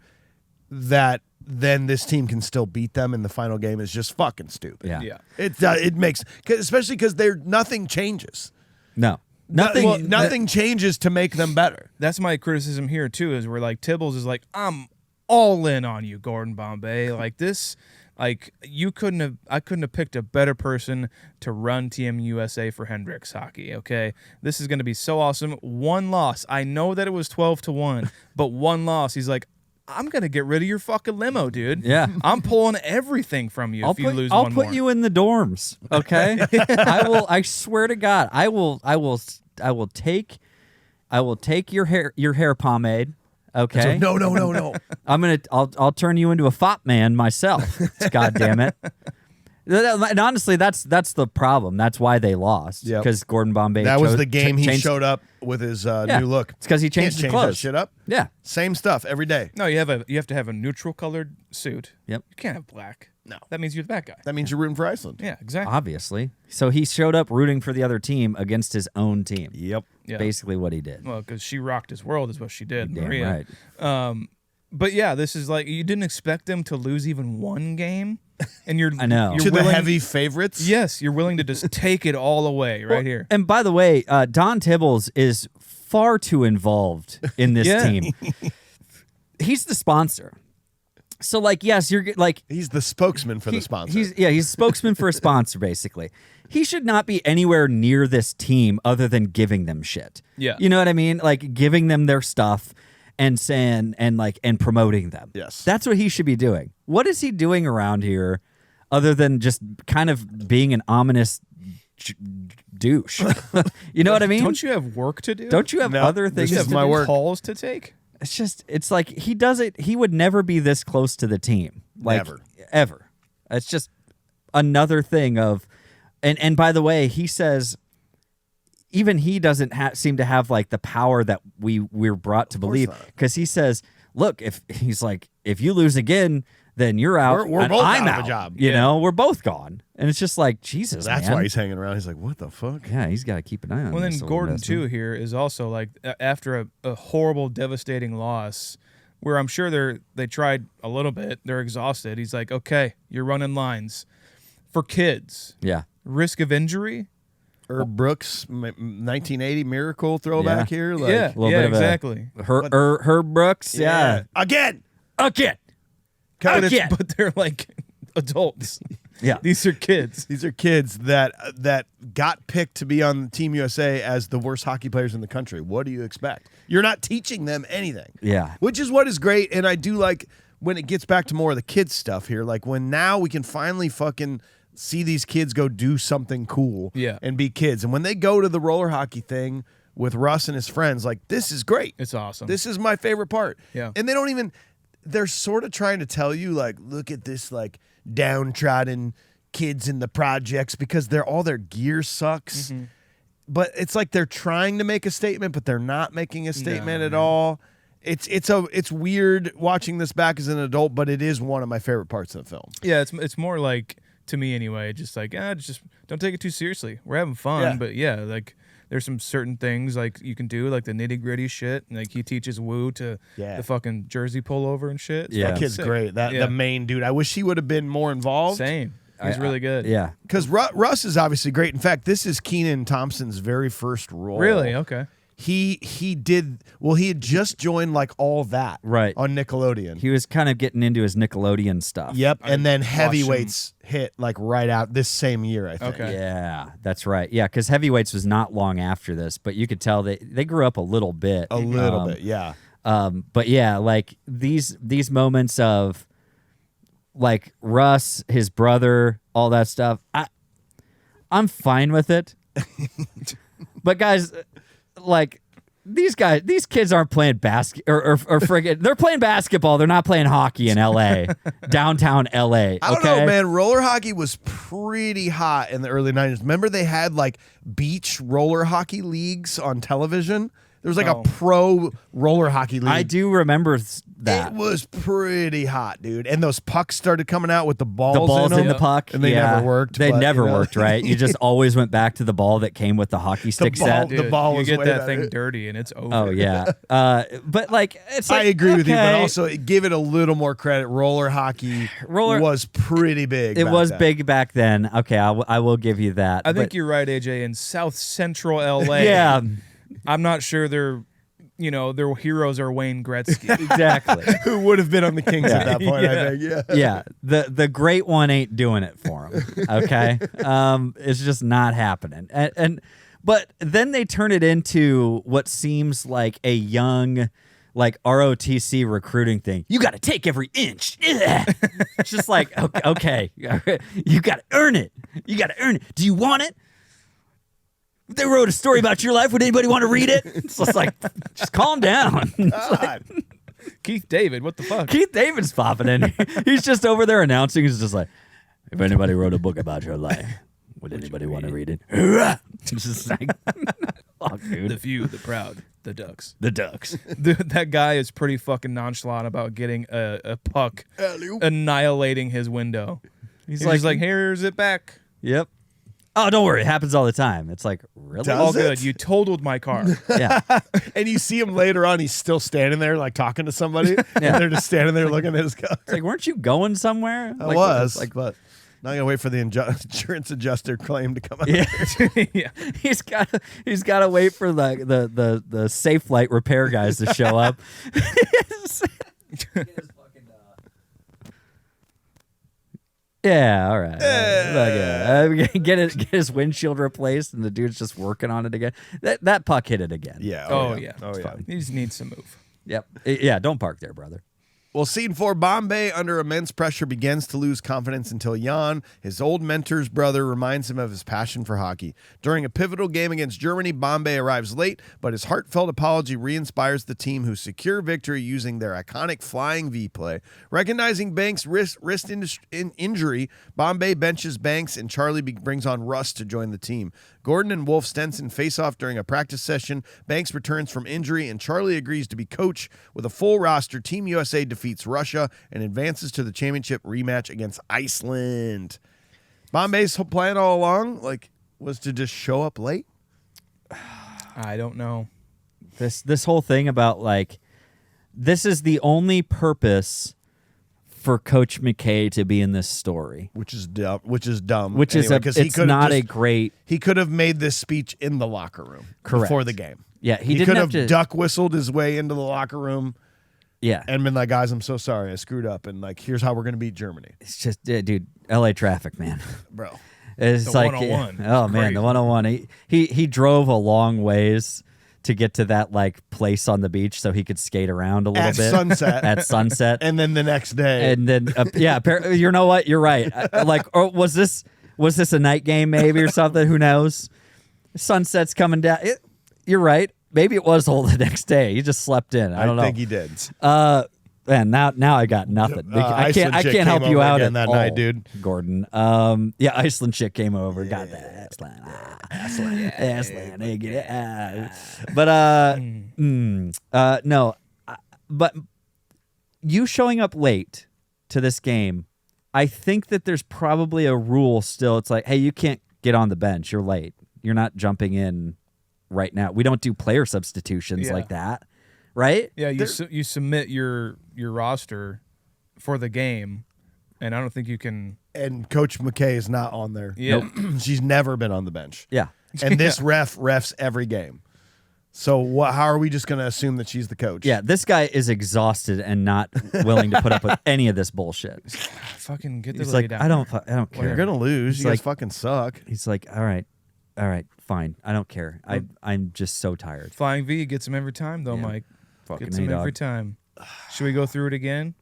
that then this team can still beat them in the final game is just fucking stupid. Yeah. It makes, especially because nothing changes. No. Nothing changes to make them better. That's my criticism here too, is where like Tibbles is like, I'm all in on you, Gordon Bombay. Like this, like I couldn't have picked a better person to run Team USA for Hendricks hockey. Okay, this is going to be so awesome. 1 loss. I know that it was 12-1, but 1 loss. He's like, I'm gonna get rid of your fucking limo, dude. Yeah, I'm pulling everything from you if you lose one more. I'll put you in the dorms. Okay, I will. I swear to God, I will take your hair pomade. Okay. So, no. I'll turn you into a fop man myself. God damn it. And honestly, that's the problem. That's why they lost. Because Gordon Bombay. That was the game he showed up with his new look. It's because he changed his clothes. That shit up. Yeah. Same stuff every day. No, you have to have a neutral colored suit. Yep. You can't have black. No. That means you're the bad guy. That means you're rooting for Iceland. Yeah, exactly. Obviously. So he showed up rooting for the other team against his own team. Yep. Yeah. Basically what he did. Well, because she rocked his world is what she did, Damn Maria. right. But yeah, this is like, you didn't expect them to lose even 1 game, and you're I know. To the heavy favorites. Yes, you're willing to just take it all away here. And by the way, Don Tibbles is far too involved in this team. He's the sponsor. So like, yes, you're like, he's the spokesman for the sponsor. He's a spokesman for a sponsor, basically. He should not be anywhere near this team other than giving them shit. Yeah. You know what I mean? Like giving them their stuff and saying and promoting them. Yes. That's what he should be doing. What is he doing around here other than just kind of being an ominous douche? You know what I mean? Don't you have work to do? Don't you have other things? This is my work. Calls to take? It's like he does it. He would never be this close to the team. Like, ever. It's just another thing of, and by the way, he says, even he doesn't seem to have like the power that we're brought to believe, because he says, look, if you lose again, then you're out. We're both I'm out of a job. You know, we're both gone. And it's just like, Jesus, That's man. why he's hanging around. He's like, what the fuck? Yeah, he's got to keep an eye on Well, this then a Gordon, little bit. too, here is also like, after a horrible, devastating loss, where I'm sure they tried a little bit, they're exhausted. He's like, okay, you're running lines. For kids, Yeah. risk of injury? Herb Brooks, 1980 miracle throwback here. Like, Yeah, little bit of exactly. Herb Brooks, yeah. Again. But they're like adults. Yeah. These are kids. These are kids that got picked to be on Team USA as the worst hockey players in the country. What do you expect? You're not teaching them anything. Yeah. Which is what is great, and I do like when it gets back to more of the kids stuff here. Like when now we can finally fucking see these kids go do something cool and be kids. And when they go to the roller hockey thing with Russ and his friends, like, this is great. It's awesome. This is my favorite part. Yeah. And they're sort of trying to tell you, like, look at this, like, downtrodden kids in the projects because all their gear sucks. Mm-hmm. But it's like they're trying to make a statement, but they're not making a statement at all. It's weird watching this back as an adult, but it is one of my favorite parts of the film. Yeah, it's more like, to me anyway, just like, just don't take it too seriously. We're having fun, but like there's some certain things like you can do, like the nitty gritty shit. Like he teaches Wu to the fucking jersey pullover and shit. Yeah. That kid's great. The main dude. I wish he would have been more involved. Same. He's really good. Yeah. Because Russ is obviously great. In fact, this is Kenan Thompson's very first role. Really? Okay. He did well. He had just joined like All That on Nickelodeon. He was kind of getting into his Nickelodeon stuff. Yep, and then Heavyweights hit like right out this same year, I think. Okay. Yeah, that's right. Yeah, because Heavyweights was not long after this, but you could tell they grew up a little bit. A little bit, yeah. But yeah, like these moments of like Russ, his brother, all that stuff. I'm fine with it. But guys, like these kids aren't playing or friggin' they're playing basketball. They're not playing hockey in LA, downtown LA. I don't know, man. Roller hockey was pretty hot in the early 90s. Remember they had like beach roller hockey leagues on television? There was like a pro roller hockey league. I do remember that. It was pretty hot, dude. And those pucks started coming out with the balls in the puck. And they never worked. They never worked, right? You just always went back to the ball that came with the hockey stick set. Dude, the ball you was get way that better. thing dirty and it's over. Oh, yeah. But like, it's like, I agree with you, but okay. also give it a little more credit. Roller hockey was pretty big. It was then. big back then. Okay, I will give you that. I think you're right, AJ. In South Central LA, yeah, I'm not sure their heroes are Wayne Gretzky. exactly. Who would have been on the Kings at that point, I think. Yeah. The great one ain't doing it for him. Okay. It's just not happening. But then they turn it into what seems like a young, like ROTC recruiting thing. You got to take every inch. It's just like, okay, you got to earn it. You got to earn it. Do you want it? They wrote a story about your life. Would anybody want to read it? It's just like, just calm down. Like, Keith David, what the fuck? Keith David's popping in. He's just over there announcing. He's just like, if anybody wrote a book about your life, would anybody want to read it? It's just like, fuck, dude. The few, the proud, the Ducks. The Ducks. That guy is pretty fucking nonchalant about getting a puck annihilating his window. He's like, here's it back. Yep. Oh, don't worry. It happens all the time. It's like, really? All good. You totaled my car. Yeah. And you see him later on, he's still standing there, like talking to somebody. And they're just standing there looking at his car. It's like, weren't you going somewhere? I was, but not gonna wait for the insurance adjuster claim to come out. Yeah. He's got to wait for the Safe Light repair guys to show up. Yeah, all right. Get his windshield replaced, and the dude's just working on it again. That puck hit it again. Yeah. Oh yeah. Fine. He just needs to move. Yep. Yeah, don't park there, brother. Well, scene 4, Bombay, under immense pressure, begins to lose confidence until Jan, his old mentor's brother, reminds him of his passion for hockey. During a pivotal game against Germany, Bombay arrives late, but his heartfelt apology re-inspires the team, who secure victory using their iconic flying V-play. Recognizing Banks' wrist injury, Bombay benches Banks, and Charlie brings on Russ to join the team. Gordon and Wolf Stenson face off during a practice session. Banks returns from injury, and Charlie agrees to be coach. With a full roster, Team USA defeats Russia and advances to the championship rematch against Iceland. Bombay's plan all along, was to just show up late? I don't know. This whole thing about, this is the only purpose for Coach McKay to be in this story, which is dumb. It's not a great. He could have made this speech in the locker room before the game. Yeah, he could have duck whistled his way into the locker room. Yeah, and been like, guys, I'm so sorry, I screwed up, and here's how we're gonna beat Germany. It's just, dude, LA traffic, man, bro. It's the like 101. Oh man, the 101. He drove a long ways to get to that place on the beach so he could skate around a little bit at sunset, and then the next day, and then you know what? You're right. Or was this a night game maybe or something? Who knows? Sunset's coming down. You're right. Maybe it was the next day. He just slept in. I don't know. I think he did. Man, now I got nothing. I can't help you out at that all, night, dude. Gordon. Yeah, Iceland chick came over. Got that Iceland. Hey, get it. But no. But you showing up late to this game, I think that there's probably a rule still. It's like, hey, you can't get on the bench. You're late. You're not jumping in right now. We don't do player substitutions like that. Right? Yeah, you submit your roster for the game, and I don't think you can. And Coach McKay is not on there. Yeah. Nope. She's never been on the bench. Yeah. And this refs every game. So how are we just going to assume that she's the coach? Yeah, this guy is exhausted and not willing to put up with any of this bullshit. Fucking get the He's lady like, down. I don't care. You're going to lose. He's You guys like- fucking suck. He's like, all right, fine. I don't care. I'm just so tired. Flying V gets him every time, though, Yeah. Mike. Fucking Gets him A-dog. every time. Should we go through it again?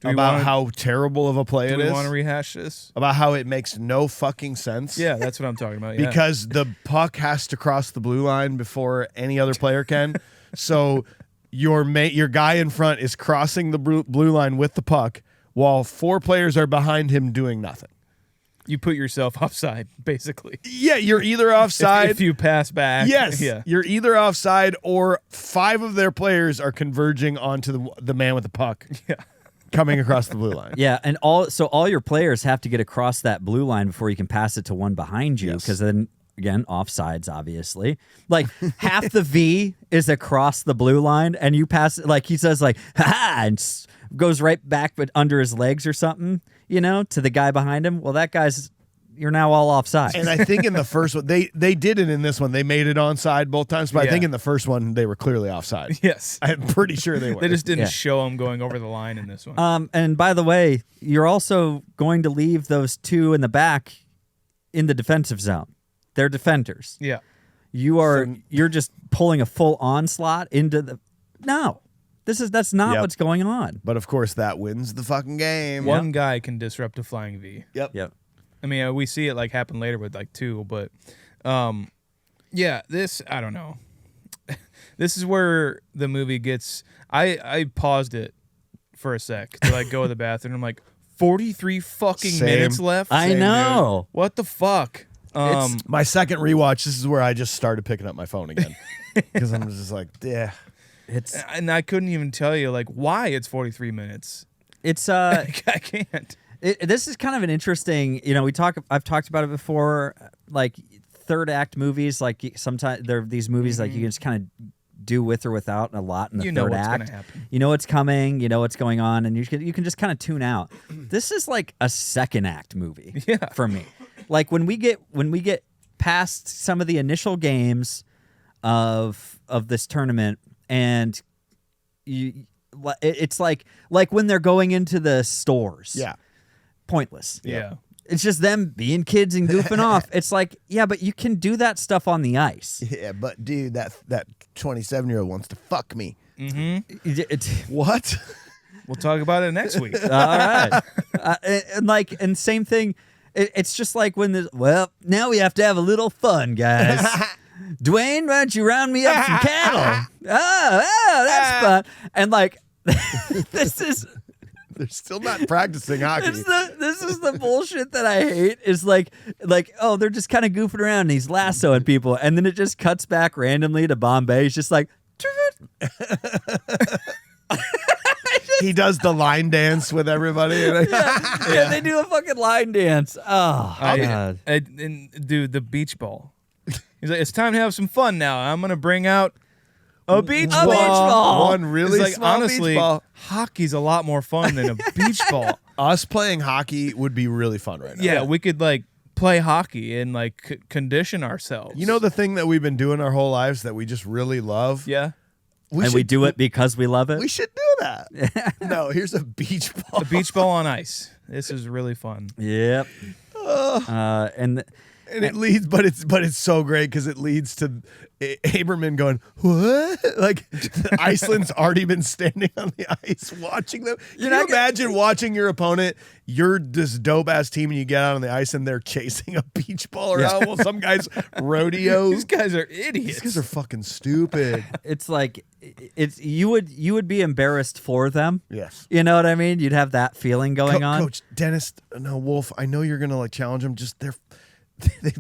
About how terrible of a play do it we is? want to rehash this? About how it makes no fucking sense? Yeah, that's what I'm talking about. Yeah. Because the puck has to cross the blue line before any other player can. So your guy in front is crossing the blue line with the puck while 4 players are behind him doing nothing. you put yourself offside, basically. Yeah, you're either offside. If you pass back. Yes, Yeah. you're either offside or 5 of their players are converging onto the man with the puck. Yeah. Coming across the blue line. Yeah, and all your players have to get across that blue line before you can pass it to one behind you, because then again, offsides, obviously. Like half the V is across the blue line, and you pass it, like he says, like ha, and goes right back, but under his legs or something, to the guy behind him. Well, that guy's. You're now all offside. And I think in the first one, they did it in this one. They made it onside both times, but I think in the first one, they were clearly offside. Yes. I'm pretty sure they were. They just didn't show him going over the line in this one. And by the way, you're also going to leave those 2 in the back in the defensive zone. They're defenders. Yeah. You're just pulling a full onslaught into the. No, that's not what's going on. But of course, that wins the fucking game. One guy can disrupt a flying V. Yep. I mean, we see it happen later with 2, but this, I don't know. This is where the movie gets. I paused it for a sec to go to the bathroom. I'm like, 43 fucking minutes left. I know. Dude. What the fuck? My second rewatch, this is where I just started picking up my phone again because I'm just like, yeah. And I couldn't even tell you why it's 43 minutes. It's I can't. This is kind of an interesting. I've talked about it before. Third act movies, sometimes there are these movies you can just kind of do with or without a lot in the third act. Gonna happen. You know what's coming. You know what's going on, and you can just kind of tune out. This is like a second act movie for me. When we get past some of the initial games of this tournament, and it's like when they're going into the stores. Yeah. Pointless. Yeah. It's just them being kids and goofing off. It's like, yeah, but you can do that stuff on the ice. Yeah, but dude, that 27-year-old wants to fuck me. Mm-hmm. What? We'll talk about it next week. All right. And same thing. It's just like when now we have to have a little fun, guys. Dwayne, why don't you round me up some cattle? Oh, that's fun. And this is. They're still not practicing hockey. This is the bullshit that I hate. Is oh, they're just kind of goofing around and he's lassoing people, and then it just cuts back randomly to Bombay. He's just like, he does the line dance with everybody. yeah, they do a fucking line dance. Oh, God. And dude, the beach ball. He's like, it's time to have some fun now. I'm gonna bring out a beach ball. One really It's small honestly, beach ball. hockey's a lot more fun than a beach ball. Us playing hockey would be really fun right now. Yeah, we could play hockey and condition ourselves. You know the thing that we've been doing our whole lives that we just really love? Yeah. We do it because we love it. We should do that. No, here's a beach ball. A beach ball on ice. This is really fun. Yep. And it leads, but it's so great because it leads to Haberman going, what? Iceland's already been standing on the ice watching them. Can you imagine watching your opponent? You're this dope ass team, and you get out on the ice, and they're chasing a beach ball around while some guys rodeo. These guys are idiots. These guys are fucking stupid. it's you would be embarrassed for them. Yes. You know what I mean? You'd have that feeling going on. Coach Dennis, no, Wolf, I know you're gonna challenge them. Just they've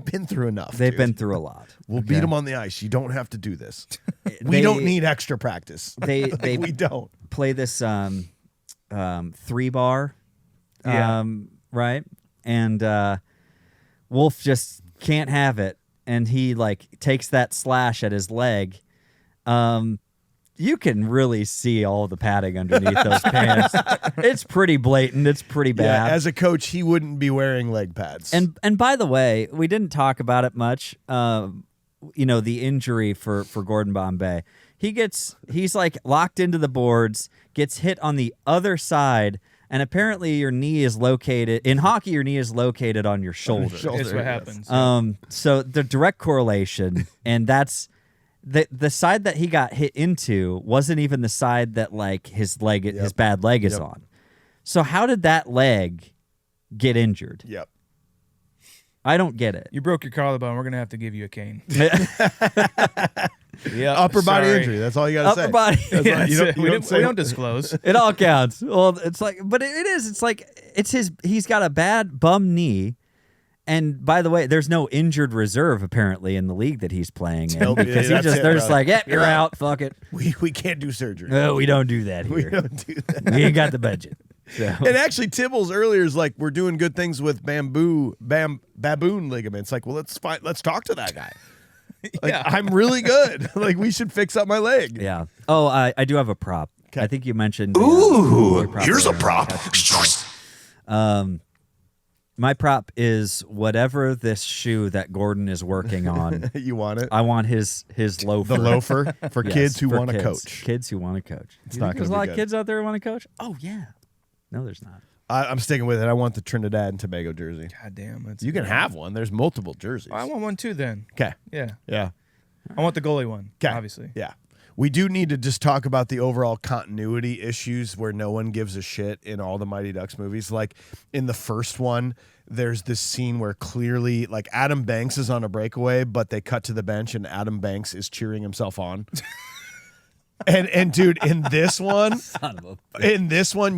been through enough. They've dude. been through a lot. We'll beat them on the ice. You don't have to do this. We don't need extra practice. They we don't play this 3-bar, right? And Wolf just can't have it, and he takes that slash at his leg. You can really see all the padding underneath those pants. It's pretty blatant. It's pretty bad. Yeah, as a coach, he wouldn't be wearing leg pads. And by the way, we didn't talk about it much, the injury for Gordon Bombay. He's like locked into the boards, gets hit on the other side, and apparently your knee is located in hockey. Your knee is located on your shoulder. That's what happens. So the direct correlation, and that's the side that he got hit into wasn't even the side that like his bad leg is on. So how did that leg get injured? Yep. I don't get it. You broke your collarbone. We're going to have to give you a cane. Upper body injury. That's all you got to say. Upper body. We don't disclose. It all counts. Well, it's like, but it is. It's like he's got a bad bum knee. And by the way, there's no injured reserve apparently in the league that he's playing in because they're just like, yep, you're out. Fuck it. We can't do surgery. No, we don't do that here. We don't do that. We ain't got the budget. So. And actually, Tibbles earlier is like, we're doing good things with baboon ligaments. Like, well, let's talk to that guy. Like, I'm really good. Like, we should fix up my leg. Yeah. Oh, I do have a prop. Okay. I think you mentioned. Ooh, here's a prop. My prop is whatever this shoe that Gordon is working on. You want it? I want his loafer. The loafer for kids who want to coach. Kids who want to coach. It's not there's a lot of kids out there who want to coach? Oh, yeah. No, there's not. I'm sticking with it. I want the Trinidad and Tobago jersey. God damn. You can have one. There's multiple jerseys. I want one too then. Okay. Yeah. I want the goalie one, obviously. Yeah. We do need to just talk about the overall continuity issues where no one gives a shit in all the Mighty Ducks movies. Like in the first one, there's this scene where clearly like Adam Banks is on a breakaway, but they cut to the bench and Adam Banks is cheering himself on. And dude, in this one,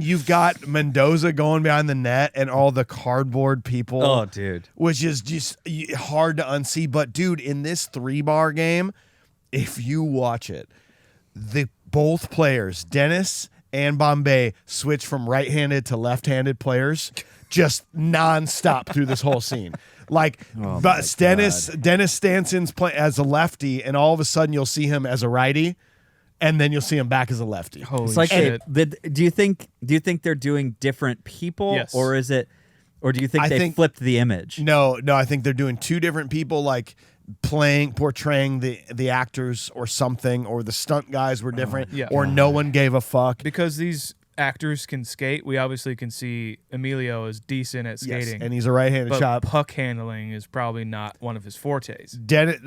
you've got Mendoza going behind the net and all the cardboard people. Oh, dude. Which is just hard to unsee. But dude, in this 3-bar game, if you watch it, both players, Dennis and Bombay, switch from right-handed to left-handed players just nonstop through this whole scene. Like, but Dennis Stanson's play as a lefty, and all of a sudden you'll see him as a righty. And then you'll see him back as a lefty. Holy shit! Do you think they're doing different people, yes. or do you think they flipped the image? No. I think they're doing two different people, like portraying the actors or something, or the stunt guys were different, or no one gave a fuck. Because these actors can skate, we obviously can see Emilio is decent at skating. Yes, and he's a right-handed shot. Puck handling is probably not one of his fortes.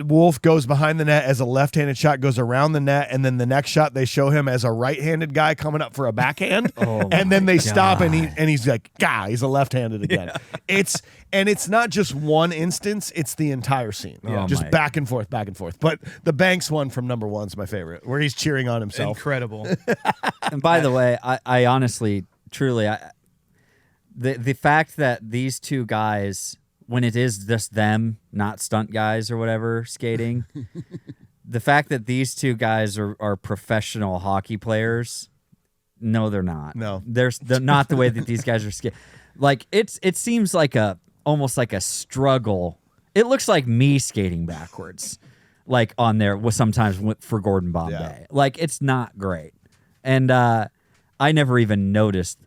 Wolf goes behind the net as a left-handed shot, goes around the net, and then the next shot they show him as a right-handed guy coming up for a backhand, and then they stop and he's like, he's a left-handed again. It's not just one instance; it's the entire scene, just back and forth. But the Banks one from number 1's my favorite, where he's cheering on himself. Incredible. And by the way, I honestly, truly, the fact that these two guys, when it is just them, not stunt guys or whatever, skating, the fact that these two guys are professional hockey players, no, they're not. No. They're not the way that these guys are skating. Like, it seems like almost like a struggle. It looks like me skating backwards, like on there sometimes for Gordon Bombay. Yeah. Like, it's not great. And I never even noticed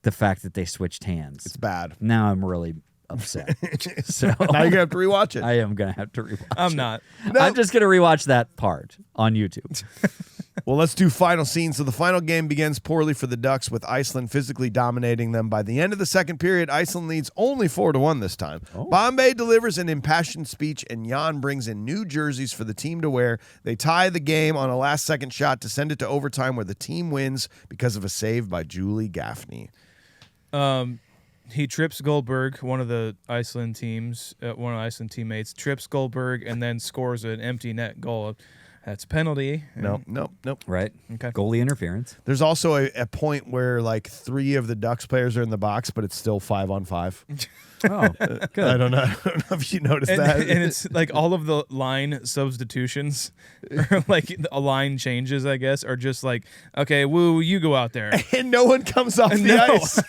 the fact that they switched hands. It's bad. Now I'm really upset. So now you're gonna have to rewatch it. I am gonna have to rewatch it. I'm not. No. I'm just gonna rewatch that part on YouTube. Well, let's do final scenes. So the final game begins poorly for the Ducks, with Iceland physically dominating them. By the end of the second period, Iceland leads only 4-1 this time. Bombay delivers an impassioned speech, and Jan brings in new jerseys for the team to wear. They tie the game on a last-second shot to send it to overtime, where the team wins because of a save by Julie Gaffney. He trips Goldberg, one of the Iceland teams, one of the Iceland teammates, trips Goldberg, and then scores an empty net goal. That's a penalty. Nope. Right. Okay. Goalie interference. There's also a point where like 3 of the Ducks players are in the box, but it's still 5-on-5. Oh, good. I don't know if you noticed that. And it's like all of the line substitutions, or like a line changes, I guess, are just like, okay, woo, you go out there. And no one comes off the ice.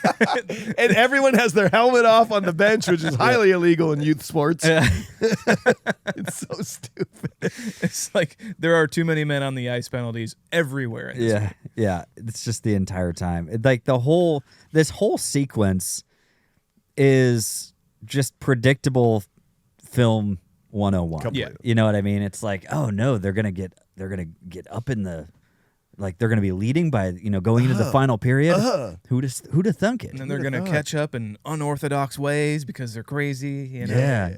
And everyone has their helmet off on the bench, which is highly illegal in youth sports. It's so stupid. It's like there are too many men on the ice penalties everywhere. In this movie. Yeah. It's just the entire time. Like this whole sequence is just predictable film 101. Completely. You know what I mean? It's like, oh no, they're gonna get up in the, like they're gonna be leading by going into the final period. Who'd have thunk it? And then they're going to catch up in unorthodox ways because they're crazy. Yeah.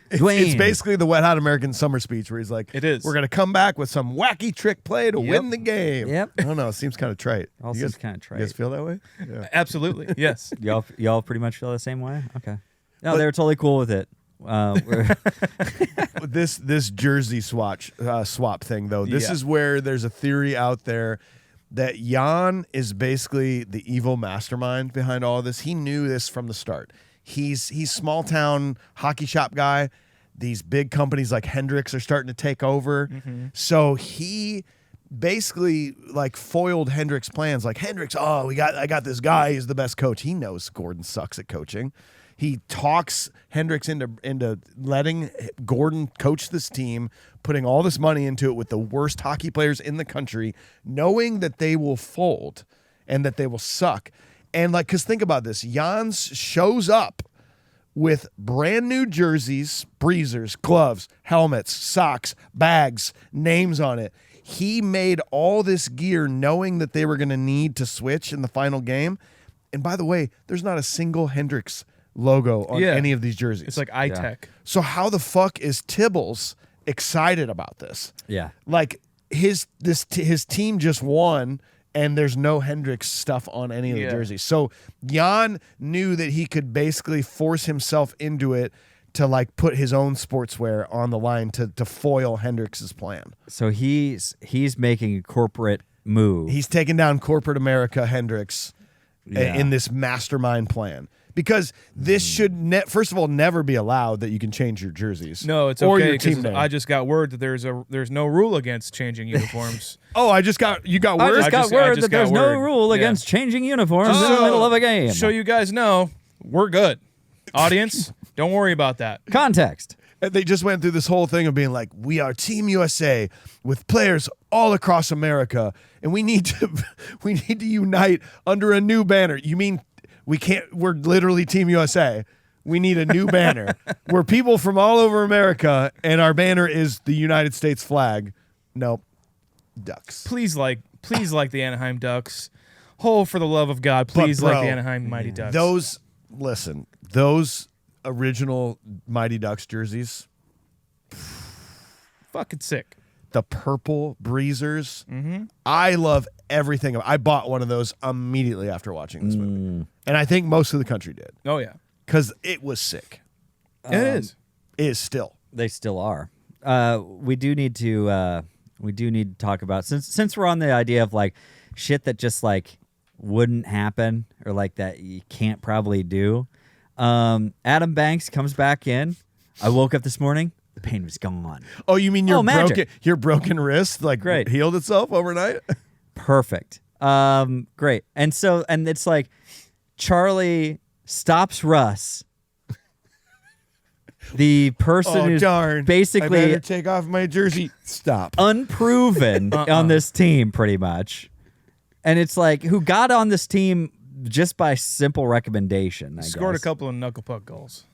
It's basically the Wet Hot American Summer speech where he's like, It is. We're going to come back with some wacky trick play to Yep. win the game. Yep. I don't know. It seems kind of trite. All You seems guys- kind of trite. You guys feel that way? Yeah. Absolutely. Yes. Y'all pretty much feel the same way? Okay. No, they were totally cool with it. This jersey swap thing, though, this Yeah. is where there's a theory out there that Jan is basically the evil mastermind behind all of this. He knew this from the start. He's small town hockey shop guy. These big companies like Hendrix are starting to take over. So he basically like foiled Hendrix' plans. Like Hendrix, I got this guy. He's the best coach. He knows Gordon sucks at coaching. He talks Hendrix into letting Gordon coach this team, putting all this money into it with the worst hockey players in the country, knowing that they will fold and that they will suck. And like, because think about this, Jans shows up with brand new jerseys, breezers, gloves, helmets, socks, bags, names on it. He made all this gear knowing that they were going to need to switch in the final game. And by the way, there's not a single Hendrix logo on any of these jerseys. It's like iTech. So how the fuck is Tibbles excited about this? Yeah. Like his team just won and there's no Hendrix stuff on any of the jerseys. So Jan knew that he could basically force himself into it to like put his own sportswear on the line to foil Hendrix's plan. So he's making a corporate move. He's taking down corporate America Hendrix in this mastermind plan. Because this should, first of all, never be allowed that you can change your jerseys. No, it's or okay your team because name. I just got word that there's no rule against changing uniforms. Oh, you got I word? just got word that there's no word. rule Yeah. against changing uniforms in the middle of a game. So you guys know we're good. Audience, don't worry about that. Context. And they just went through this whole thing of being like, we are Team USA with players all across America, and we need to unite under a new banner. You mean we're literally Team USA. We need a new banner. We're people from all over America, and our banner is the United States flag. Nope. Ducks. Please like the Anaheim Ducks. Oh, for the love of God, please But, like bro, the Anaheim Mighty Ducks. Those original Mighty Ducks jerseys, fucking sick. the purple breezers. I love everything. I bought one of those immediately after watching this movie. And I think most of the country did. Oh yeah, Because it was sick. it is. It is still. They still are. We do need to talk about, since we're on the idea of like shit that just like wouldn't happen or like that you can't probably do. Adam Banks comes back in. I woke up this morning. The pain was gone. Oh, you mean magic. your broken wrist like Great. healed itself overnight? Perfect. Great. And it's like Charlie stops Russ. The person Oh, who's darn. I basically better take off my jersey. Stop. unproven on this team, pretty much. And it's like, who got on this team just by simple recommendation, I Scored a guess. couple of Knucklepuck goals.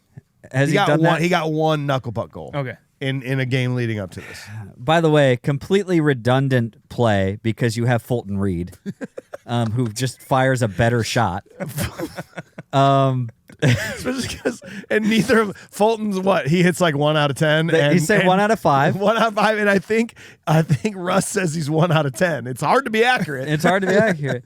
Has he got done one. that? He got one Knucklepuck goal. Okay. In a game leading up to this. By the way, completely redundant play because you have Fulton Reed, who just fires a better shot. Especially because, and neither of Fulton's he hits like 1 out of 10. He said 1 out of 5. 1 out of 5, and I think Russ says he's 1 out of 10. It's hard to be accurate. It's hard to be accurate.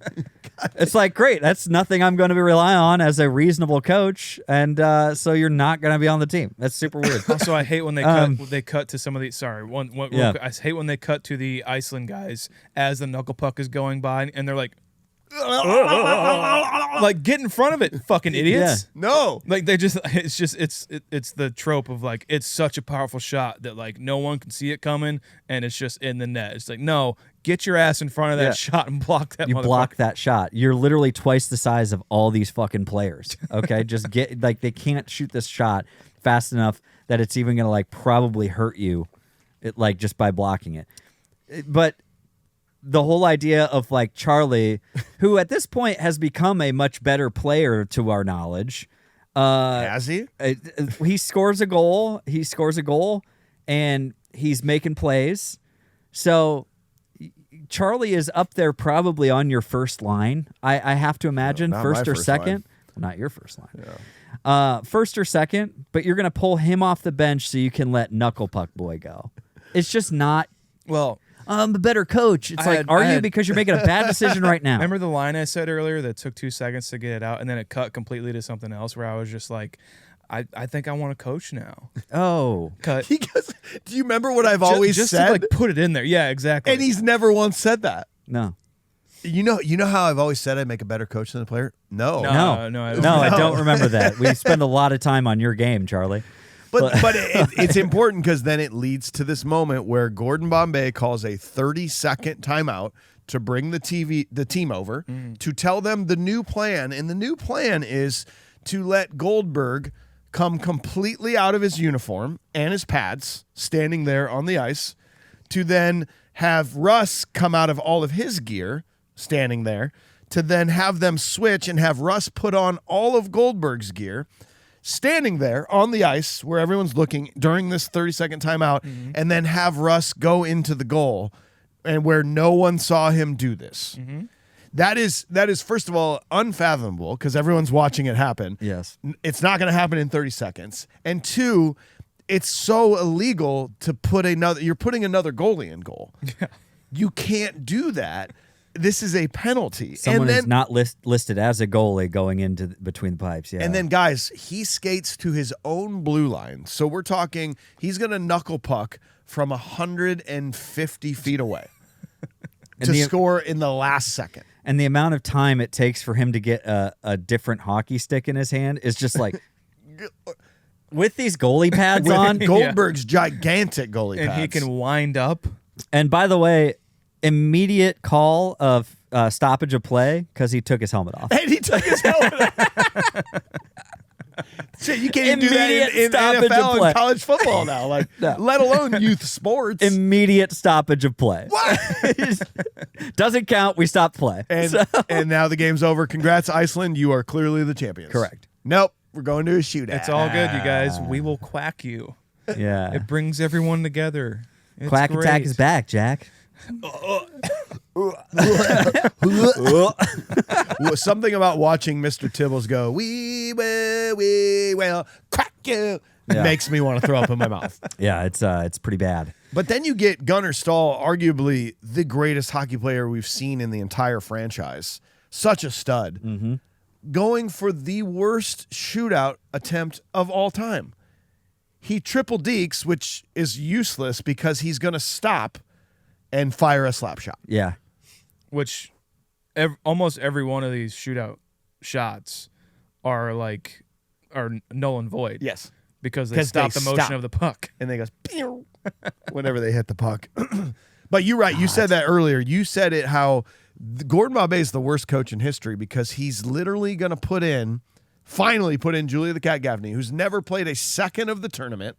It's like, great, that's nothing I'm going to rely on as a reasonable coach, and so you're not going to be on the team. That's super weird. Also, I hate when they cut to some of the. Sorry, one. Yeah. I hate when they cut to the Iceland guys as the Knucklepuck is going by, and they're like get in front of it, fucking idiots. No. Like it's the trope of like it's such a powerful shot that like no one can see it coming and it's just in the net. It's like, no, get your ass in front of that shot and block that. You motherfucker. block that shot. You're literally twice the size of all these fucking players. Okay, just get they can't shoot this shot fast enough that it's even gonna like probably hurt you, just by blocking it. But the whole idea of like Charlie, who at this point has become a much better player to our knowledge. Has he? He scores a goal. and he's making plays. So Charlie is up there probably on your first line. I have to imagine, No, not first my or first second. line. Well, not your first line. First or second, but you're going to pull him off the bench so you can let Knucklepuck boy go. It's just not. Well, I'm a better coach. It's because you're making a bad decision right now. Remember the line I said earlier that took 2 seconds to get it out, and then it cut completely to something else where I was just like, I think I want to coach now. Oh. Cut. He goes, do you remember what I've always just said? to like put it in there. Yeah, exactly. And he's never once said that. No. You know how I've always said I make a better coach than a player? No. I don't remember that. We spend a lot of time on your game, Charlie. But it's important because then it leads to this moment where Gordon Bombay calls a 30-second timeout to bring the team over to tell them the new plan. And the new plan is to let Goldberg come completely out of his uniform and his pads, standing there on the ice, to then have Russ come out of all of his gear, standing there, to then have them switch and have Russ put on all of Goldberg's gear, standing there on the ice where everyone's looking during this 30-second timeout, and then have Russ go into the goal and where no one saw him do this. That is first of all unfathomable because everyone's watching it happen. Yes. It's not going to happen in 30 seconds. And two, it's so illegal to you're putting another goalie in goal. Yeah. You can't do that. This is a penalty. Someone is not listed as a goalie going into between the pipes. Yeah. And then, guys, he skates to his own blue line. So we're talking he's going to knuckle puck from 150 feet away to score in the last second. And the amount of time it takes for him to get a different hockey stick in his hand is just like with these goalie pads on. Goldberg's gigantic goalie pads. And he can wind up. And by the way, immediate call of stoppage of play because he took his helmet off. And he took his helmet off. Shit, you can't even do that in NFL and college football now, let alone youth sports. Immediate stoppage of play. What? Doesn't count. We stopped play. And now the game's over. Congrats, Iceland. You are clearly the champions. Correct. Nope. We're going to a shootout. It's all good, you guys. We will quack you. Yeah. It brings everyone together. It's Quack great. attack is back, Jack. Something about watching Mr. Tibbles go, we will crack you. It makes me want to throw up in my mouth. Yeah, it's pretty bad. But then you get Gunnar Stahl, arguably the greatest hockey player we've seen in the entire franchise. Such a stud. Going for the worst shootout attempt of all time. He triple dekes, which is useless because he's going to stop and fire a slap shot. Yeah. Which almost every one of these shootout shots are null and void. Yes. Because they stop the motion of the puck. And they go, pew, whenever they hit the puck. But you're right. You said that earlier. You said it how Gordon Bombay is the worst coach in history because he's literally going to finally put in Julia the Cat Gaffney, who's never played a second of the tournament,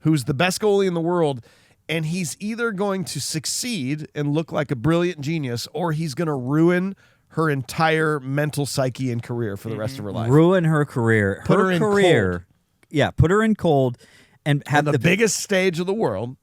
who's the best goalie in the world, and he's either going to succeed and look like a brilliant genius, or he's going to ruin her entire mental psyche and career for the rest of her life. Ruin her career. Put her in cold. Yeah, put her in cold and have the biggest stage of the world.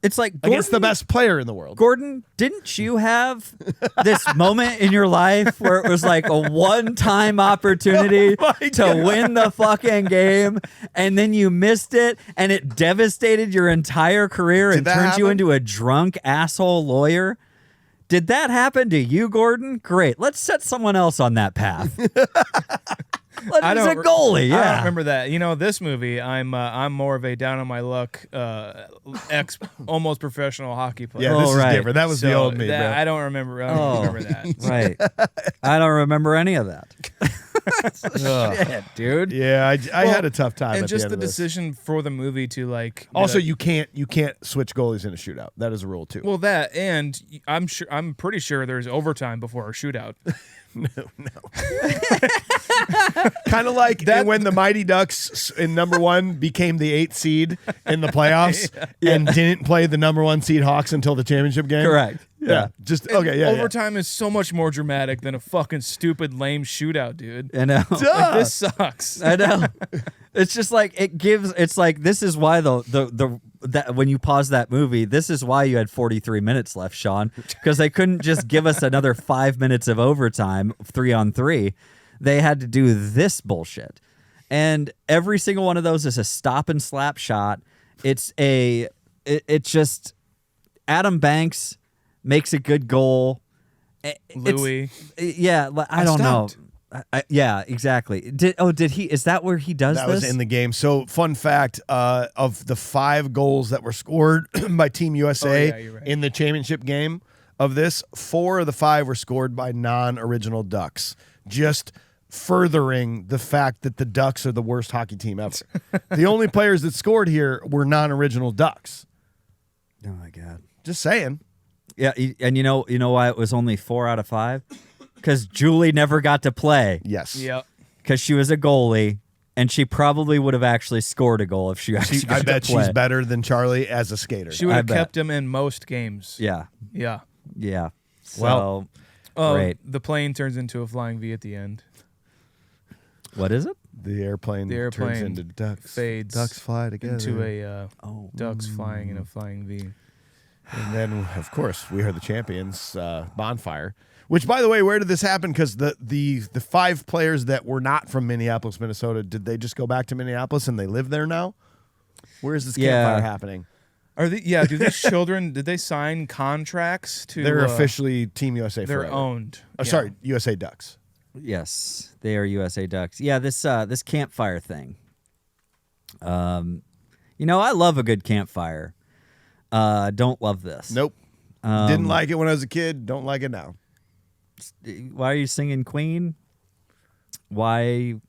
It's like Gordon, against the best player in the world. Gordon, didn't you have this moment in your life where it was like a one-time opportunity to win the fucking game, and then you missed it, and it devastated your entire career and turned you into a drunk asshole lawyer? Did that happen to you, Gordon? Great. Let's set someone else on that path. He's a goalie. Yeah, I don't remember that. You know, this movie, I'm more of a down on my luck, almost professional hocky player. Yeah, this is different. That was the old me, bro. I don't remember that. Right. I don't remember any of that. Shit, dude. Yeah, I had a tough time. And at just the, end the of this. decision for the movie to Also, you can't switch goalies in a shootout. That is a rule too. Well, that, and I'm pretty sure there's overtime before a shootout. No. Kind of like when the Mighty Ducks in #1 became the 8th seed in the playoffs and didn't play the #1 seed Hawks until the championship game. Correct. Yeah. Just okay. Yeah. Overtime is so much more dramatic than a fucking stupid lame shootout, dude. I know. Like, this sucks. I know. It's just like it's like this is why the that when you pause that movie, this is why you had 43 minutes left, Sean, because they couldn't just give us another 5 minutes of overtime, 3-on-3. They had to do this bullshit. And every single one of those is a stop and slap shot. It's just Adam Banks makes a good goal. Louis. I don't know. Yeah, exactly. Did he? Is that where he does that this? That was in the game. So, fun fact, of the 5 goals that were scored by Team USA in the championship game of this, 4 of the 5 were scored by non-original Ducks. Just furthering the fact that the Ducks are the worst hockey team ever. The only players that scored here were non-original Ducks. Oh, my God. Just saying. Yeah, and you know why it was only 4 out of 5? Because Julie never got to play. Yes. Yep. Because she was a goalie, and she probably would have actually scored a goal if she actually got I bet to play. she's better than Charlie as a skater. She would have kept him in most games. Yeah. Yeah. Yeah. So, great. The plane turns into a flying V at the end. What is it? The airplane turns into ducks. Fades. Ducks fly together. Into a ducks flying in a flying V. And then, of course, we are the champions bonfire. Which, by the way, where did this happen? Because the 5 players that were not from Minneapolis, Minnesota, did they just go back to Minneapolis and they live there now? Where is this campfire happening? Do these children, did they sign contracts to... They're officially Team USA They're forever. owned. Oh, sorry, USA Ducks. Yes, they are USA Ducks. Yeah, this campfire thing. I love a good campfire. Don't love this. Nope. Didn't like it when I was a kid. Don't like it now. Why are you singing Queen? Why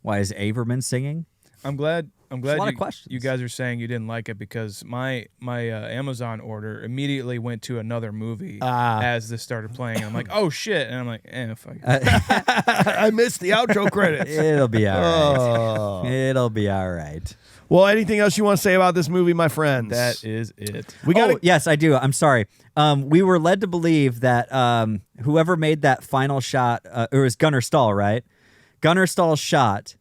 is Averman singing? I'm glad a lot of questions. You guys are saying you didn't like it because my Amazon order immediately went to another movie as this started playing. I'm like, oh shit, and I'm like, fuck it. I missed the outro credits. It'll be all right. It'll be all right. Well, anything else you want to say about this movie, my friends? That is it. Yes, I do. I'm sorry. We were led to believe that whoever made that final shot, it was Gunnar Stahl, right? Gunnar Stahl's shot.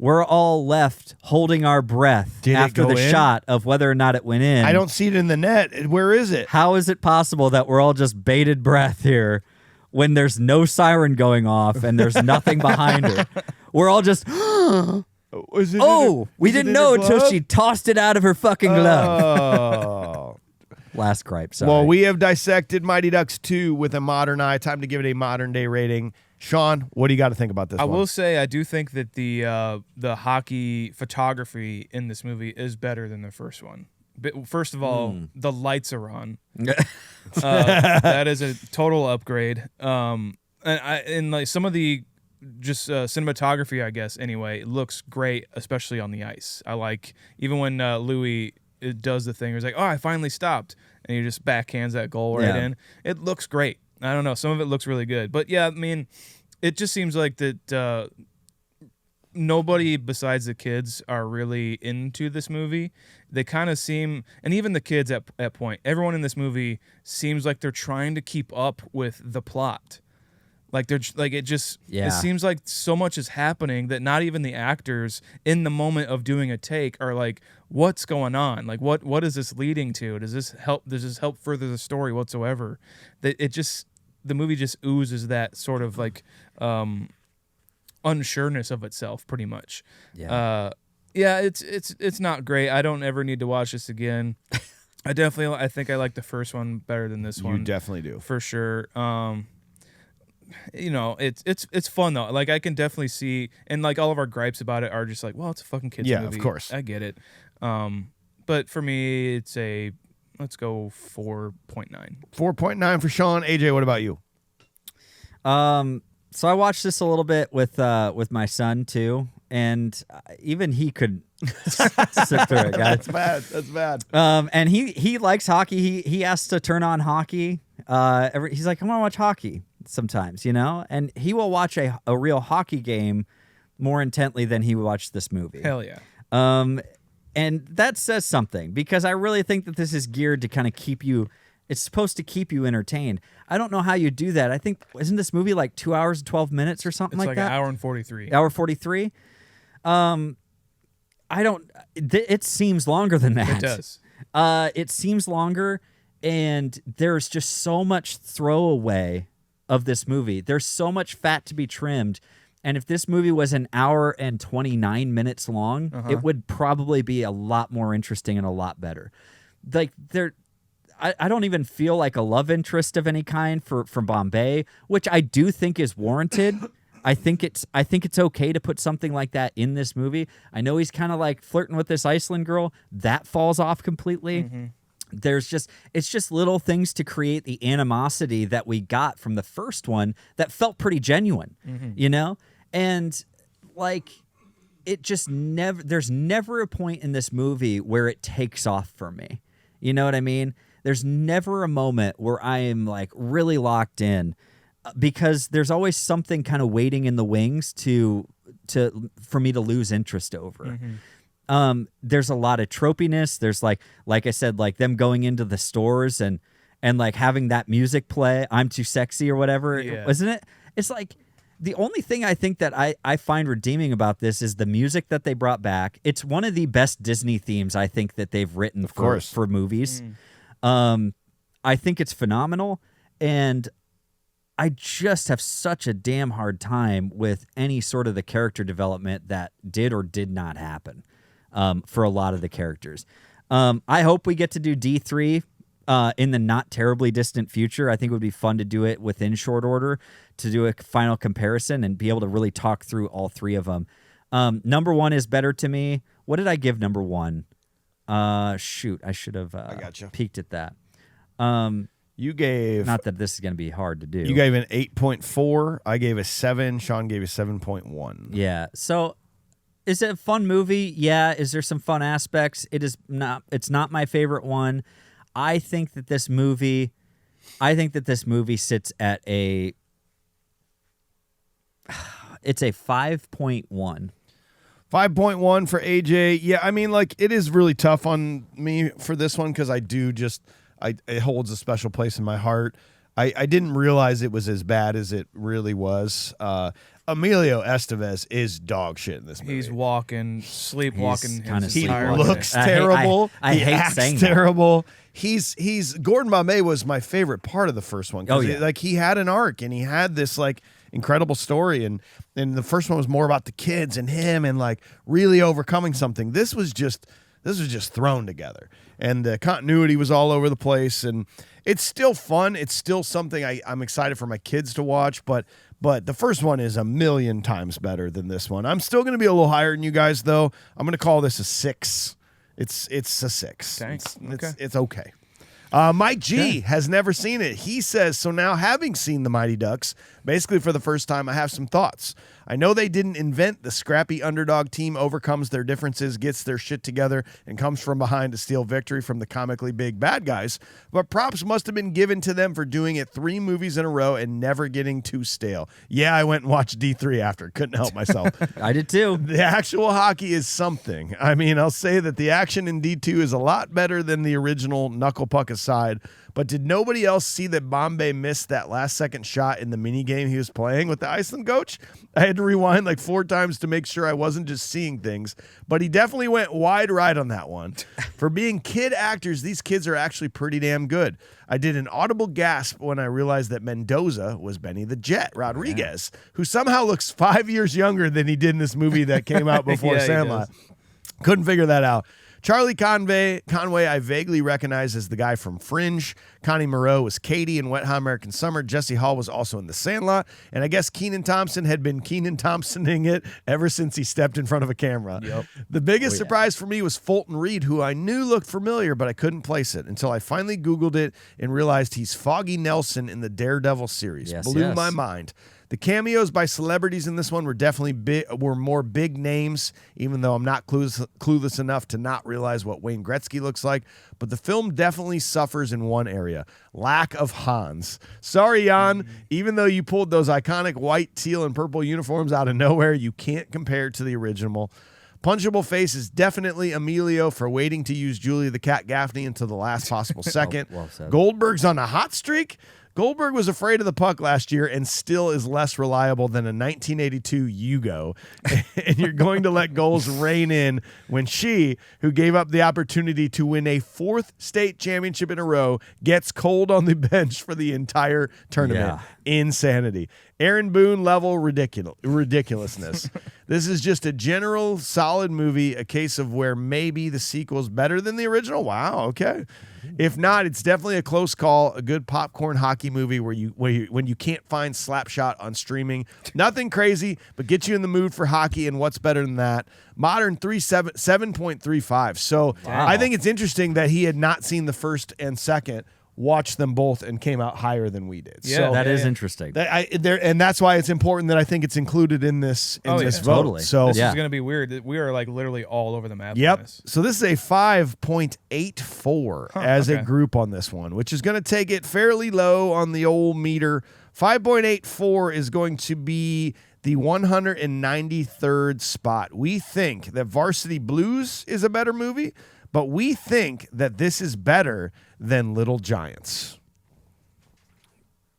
We're all left holding our breath after the shot of whether or not it went in. I don't see it in the net. Where is it? How is it possible that we're all just bated breath here when there's no siren going off and there's nothing behind it? We're all just... we didn't know until she tossed it out of her fucking glove. Oh. Last gripe, sorry. Well, we have dissected Mighty Ducks 2 with a modern eye. Time to give it a modern day rating. Sean, what do you got to think about this I one? will say I do think that the hockey photography in this movie is better than the first one. But first of all, the lights are on. That is a total upgrade. And like some of the just cinematography, I guess, anyway, it looks great, especially on the ice. I like, even when Louis does the thing, he's like, oh, I finally stopped. And he just backhands that goal right in. It looks great. I don't know. Some of it looks really good. But yeah, I mean, it just seems like that nobody besides the kids are really into this movie. They kind of seem, and even the kids at point, everyone in this movie seems like they're trying to keep up with the plot. Like they're like it seems like so much is happening that not even the actors in the moment of doing a take are like, what's going on? Like what is this leading to? Does this help further the story whatsoever? The movie just oozes that sort of like unsureness of itself pretty much. Yeah. It's not great. I don't ever need to watch this again. I think I like the first one better than this one. You definitely do. For sure. It's fun though. Like I can definitely see, and like all of our gripes about it are just like, well, it's a fucking kids movie. Yeah, of course. I get it. But for me, it's let's go 4.9. 4.9 for Sean. AJ, what about you? So I watched this a little bit with my son too, and even he could sit through it, guys. That's bad. And he likes hockey. He has to turn on hockey. He's like, I want to watch hockey sometimes, and he will watch a real hockey game more intently than he would watch this movie. Hell yeah. And that says something, because I really think that this is geared to kind of keep you. It's supposed to keep you entertained. I don't know how you do that. I think, isn't this movie like 2 hours and 12 minutes or something like that? It's like an hour and 43. Hour 43. It seems longer than that. It does. It seems longer, and there's just so much throwaway of this movie. There's so much fat to be trimmed. And if this movie was an hour and 29 minutes long, it would probably be a lot more interesting and a lot better. Like I don't even feel like a love interest of any kind from Bombay, which I do think is warranted. I think it's okay to put something like that in this movie. I know he's kind of like flirting with this Iceland girl. That falls off completely. It's just little things to create the animosity that we got from the first one that felt pretty genuine, you know? And like it just there's never a point in this movie where it takes off for me. You know what I mean? There's never a moment where I am like really locked in, because there's always something kind of waiting in the wings for me to lose interest over. There's a lot of tropiness. There's like I said, like them going into the stores and like having that music play, I'm Too Sexy or whatever, isn't it? It's like the only thing I think that I find redeeming about this is the music that they brought back. It's one of the best Disney themes I think that they've written for movies. I think it's phenomenal, and I just have such a damn hard time with any sort of the character development that did or did not happen for a lot of the characters. I hope we get to do D3 in the not terribly distant future. I think it would be fun to do it within short order, to do a final comparison and be able to really talk through all three of them. Number one is better to me. What did I give number one? Shoot, I should have peeked at that. You gave... Not that this is going to be hard to do. You gave an 8.4. I gave a 7. Sean gave a 7.1. Yeah. So is it a fun movie? Yeah. Is there some fun aspects? It's not my favorite one. I think that this movie sits at it's a 5.1. 5.1 for AJ. Yeah, I mean, like, it is really tough on me for this one because it holds a special place in my heart. I didn't realize it was as bad as it really was. Emilio Estevez is dog shit in this movie. He's sleepwalking. He looks terrible. I he hate acts saying terrible. He's Gordon Bombay was my favorite part of the first one. Oh, yeah. Like, he had an arc and he had this like incredible story, and the first one was more about the kids and him and like really overcoming something. This was just thrown together, and the continuity was all over the place, and it's still fun. It's still something I'm excited for my kids to watch, but the first one is a million times better than this one. I'm still going to be a little higher than you guys, though. I'm going to call this a 6. It's a 6. Thanks. It's okay. Mike G has never seen it. He says, so now having seen the Mighty Ducks, basically for the first time, I have some thoughts. I know they didn't invent the scrappy underdog team overcomes their differences, gets their shit together, and comes from behind to steal victory from the comically big bad guys, but props must have been given to them for doing it 3 movies in a row and never getting too stale. Yeah, I went and watched D3 after. Couldn't help myself. I did too. The actual hockey is something. I mean, I'll say that the action in D2 is a lot better than the original, Knucklepuck aside, but did nobody else see that Bombay missed that last-second shot in the minigame he was playing with the Iceland coach? I had to rewind like 4 times to make sure I wasn't just seeing things, but he definitely went wide right on that one. For being kid actors, these kids are actually pretty damn good. I did an audible gasp when I realized that Mendoza was Benny the Jet Rodriguez, who somehow looks 5 years younger than he did in this movie that came out before Sandlot. Couldn't figure that out. Charlie Conway, I vaguely recognize as the guy from Fringe. Connie Moreau was Katie in Wet Hot American Summer. Jesse Hall was also in The Sandlot. And I guess Kenan Thompson had been Kenan Thompsoning it ever since he stepped in front of a camera. Yep. The biggest surprise for me was Fulton Reed, who I knew looked familiar, but I couldn't place it until I finally Googled it and realized he's Foggy Nelson in the Daredevil series. Blew my mind. The cameos by celebrities in this one were definitely were more big names, even though I'm not clueless enough to not realize what Wayne Gretzky looks like. But the film definitely suffers in one area: lack of Hans. Sorry, Jan. Even though you pulled those iconic white, teal, and purple uniforms out of nowhere, you can't compare it to the original. Punchable face is definitely Emilio for waiting to use Julia the Cat Gaffney until the last possible second. Well said. Goldberg's on a hot streak. Goldberg was afraid of the puck last year and still is less reliable than a 1982 Yugo. And you're going to let goals rain in when she, who gave up the opportunity to win a 4th state championship in a row, gets cold on the bench for the entire tournament. Yeah. Insanity. Aaron Boone level ridiculousness. This is just a general solid movie, a case of where maybe the sequel's better than the original. Wow, okay. If not, it's definitely a close call, a good popcorn hockey movie when you can't find Slapshot on streaming. Nothing crazy, but get you in the mood for hockey, and what's better than that? Modern 7.35. So Wow. I think it's interesting that he had not seen the first and second, watched them both, and came out higher than we did. Yeah, so That is interesting. and that's why it's important that I think it's included in this vote. Totally. So This Yeah. is going to be weird. We are like literally all over the map. on Yep. this. So this is a 5.84 as a okay. group on this one, which is going to take it fairly low on the old meter. 5.84 is going to be the 193rd spot. We think that Varsity Blues is a better movie, but we think that this is better than Little Giants.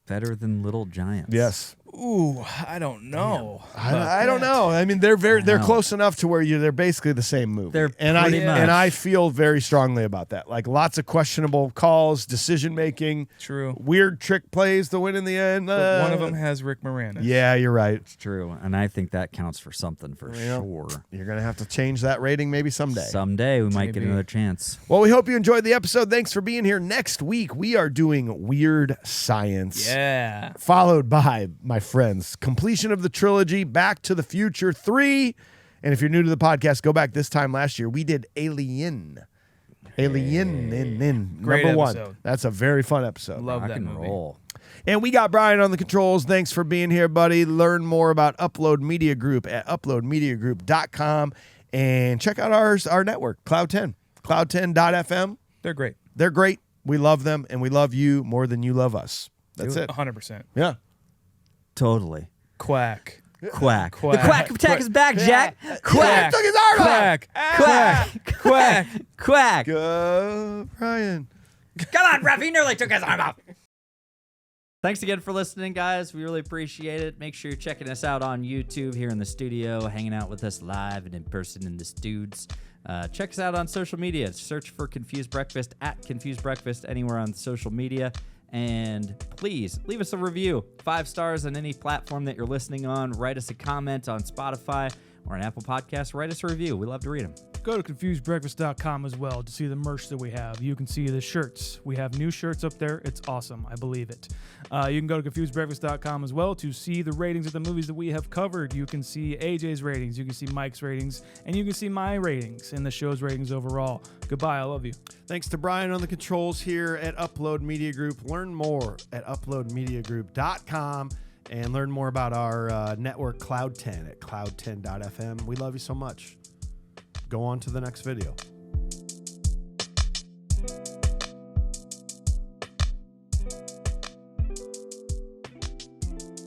Better than Little Giants. Yes. Ooh, I don't know. I don't know. I mean, they're know. close enough to where they're basically the same movie. They're and pretty much. I feel very strongly about that. Like lots of questionable calls, decision making, True. weird trick plays to win in the end. But one of them has Rick Moranis. Yeah, you're right. It's true. And I think that counts for something for sure. You're gonna have to change that rating maybe someday. Someday we might get Maybe. another chance. Well, we hope you enjoyed the episode. Thanks for being here. Next week we are doing Weird Science. Yeah. Followed by, my friends, completion of the trilogy Back to the Future 3. And if you're new to the podcast, go back this time last year. We did Alien. Great number 1. episode. That's a very fun episode. Love Rock that and movie. roll. And we got Brian on the controls. Thanks for being here, buddy. Learn more about Upload Media Group at uploadmediagroup.com. And check out our network, Cloud10, cloud10.fm. They're great. They're great. We love them, and we love you more than you love us. That's it. 100%. Yeah. Totally. Quack. Quack. Quack. The quack attack is back, Jack. Quack. Took his arm out. Quack. Quack. Quack. Quack. Go, Brian. Come on, Ref. He nearly took his arm off. Thanks again for listening, guys. We really appreciate it. Make sure you're checking us out on YouTube here in the studio, hanging out with us live and in person in the studs. Check us out on social media. Search for Confused Breakfast at Confused Breakfast anywhere on social media. And please leave us a review. 5 stars on any platform that you're listening on. Write us a comment on Spotify or on Apple Podcasts. Write us a review. We love to read them. Go to confusedbreakfast.com as well to see the merch that we have. You can see the shirts. We have new shirts up there. It's awesome. I believe it. You can go to confusedbreakfast.com as well to see the ratings of the movies that we have covered. You can see AJ's ratings. You can see Mike's ratings. And you can see my ratings and the show's ratings overall. Goodbye. I love you. Thanks to Brian on the controls here at Upload Media Group. Learn more at uploadmediagroup.com and learn more about our network Cloud10 at cloud10.fm. We love you so much. Go on to the next video.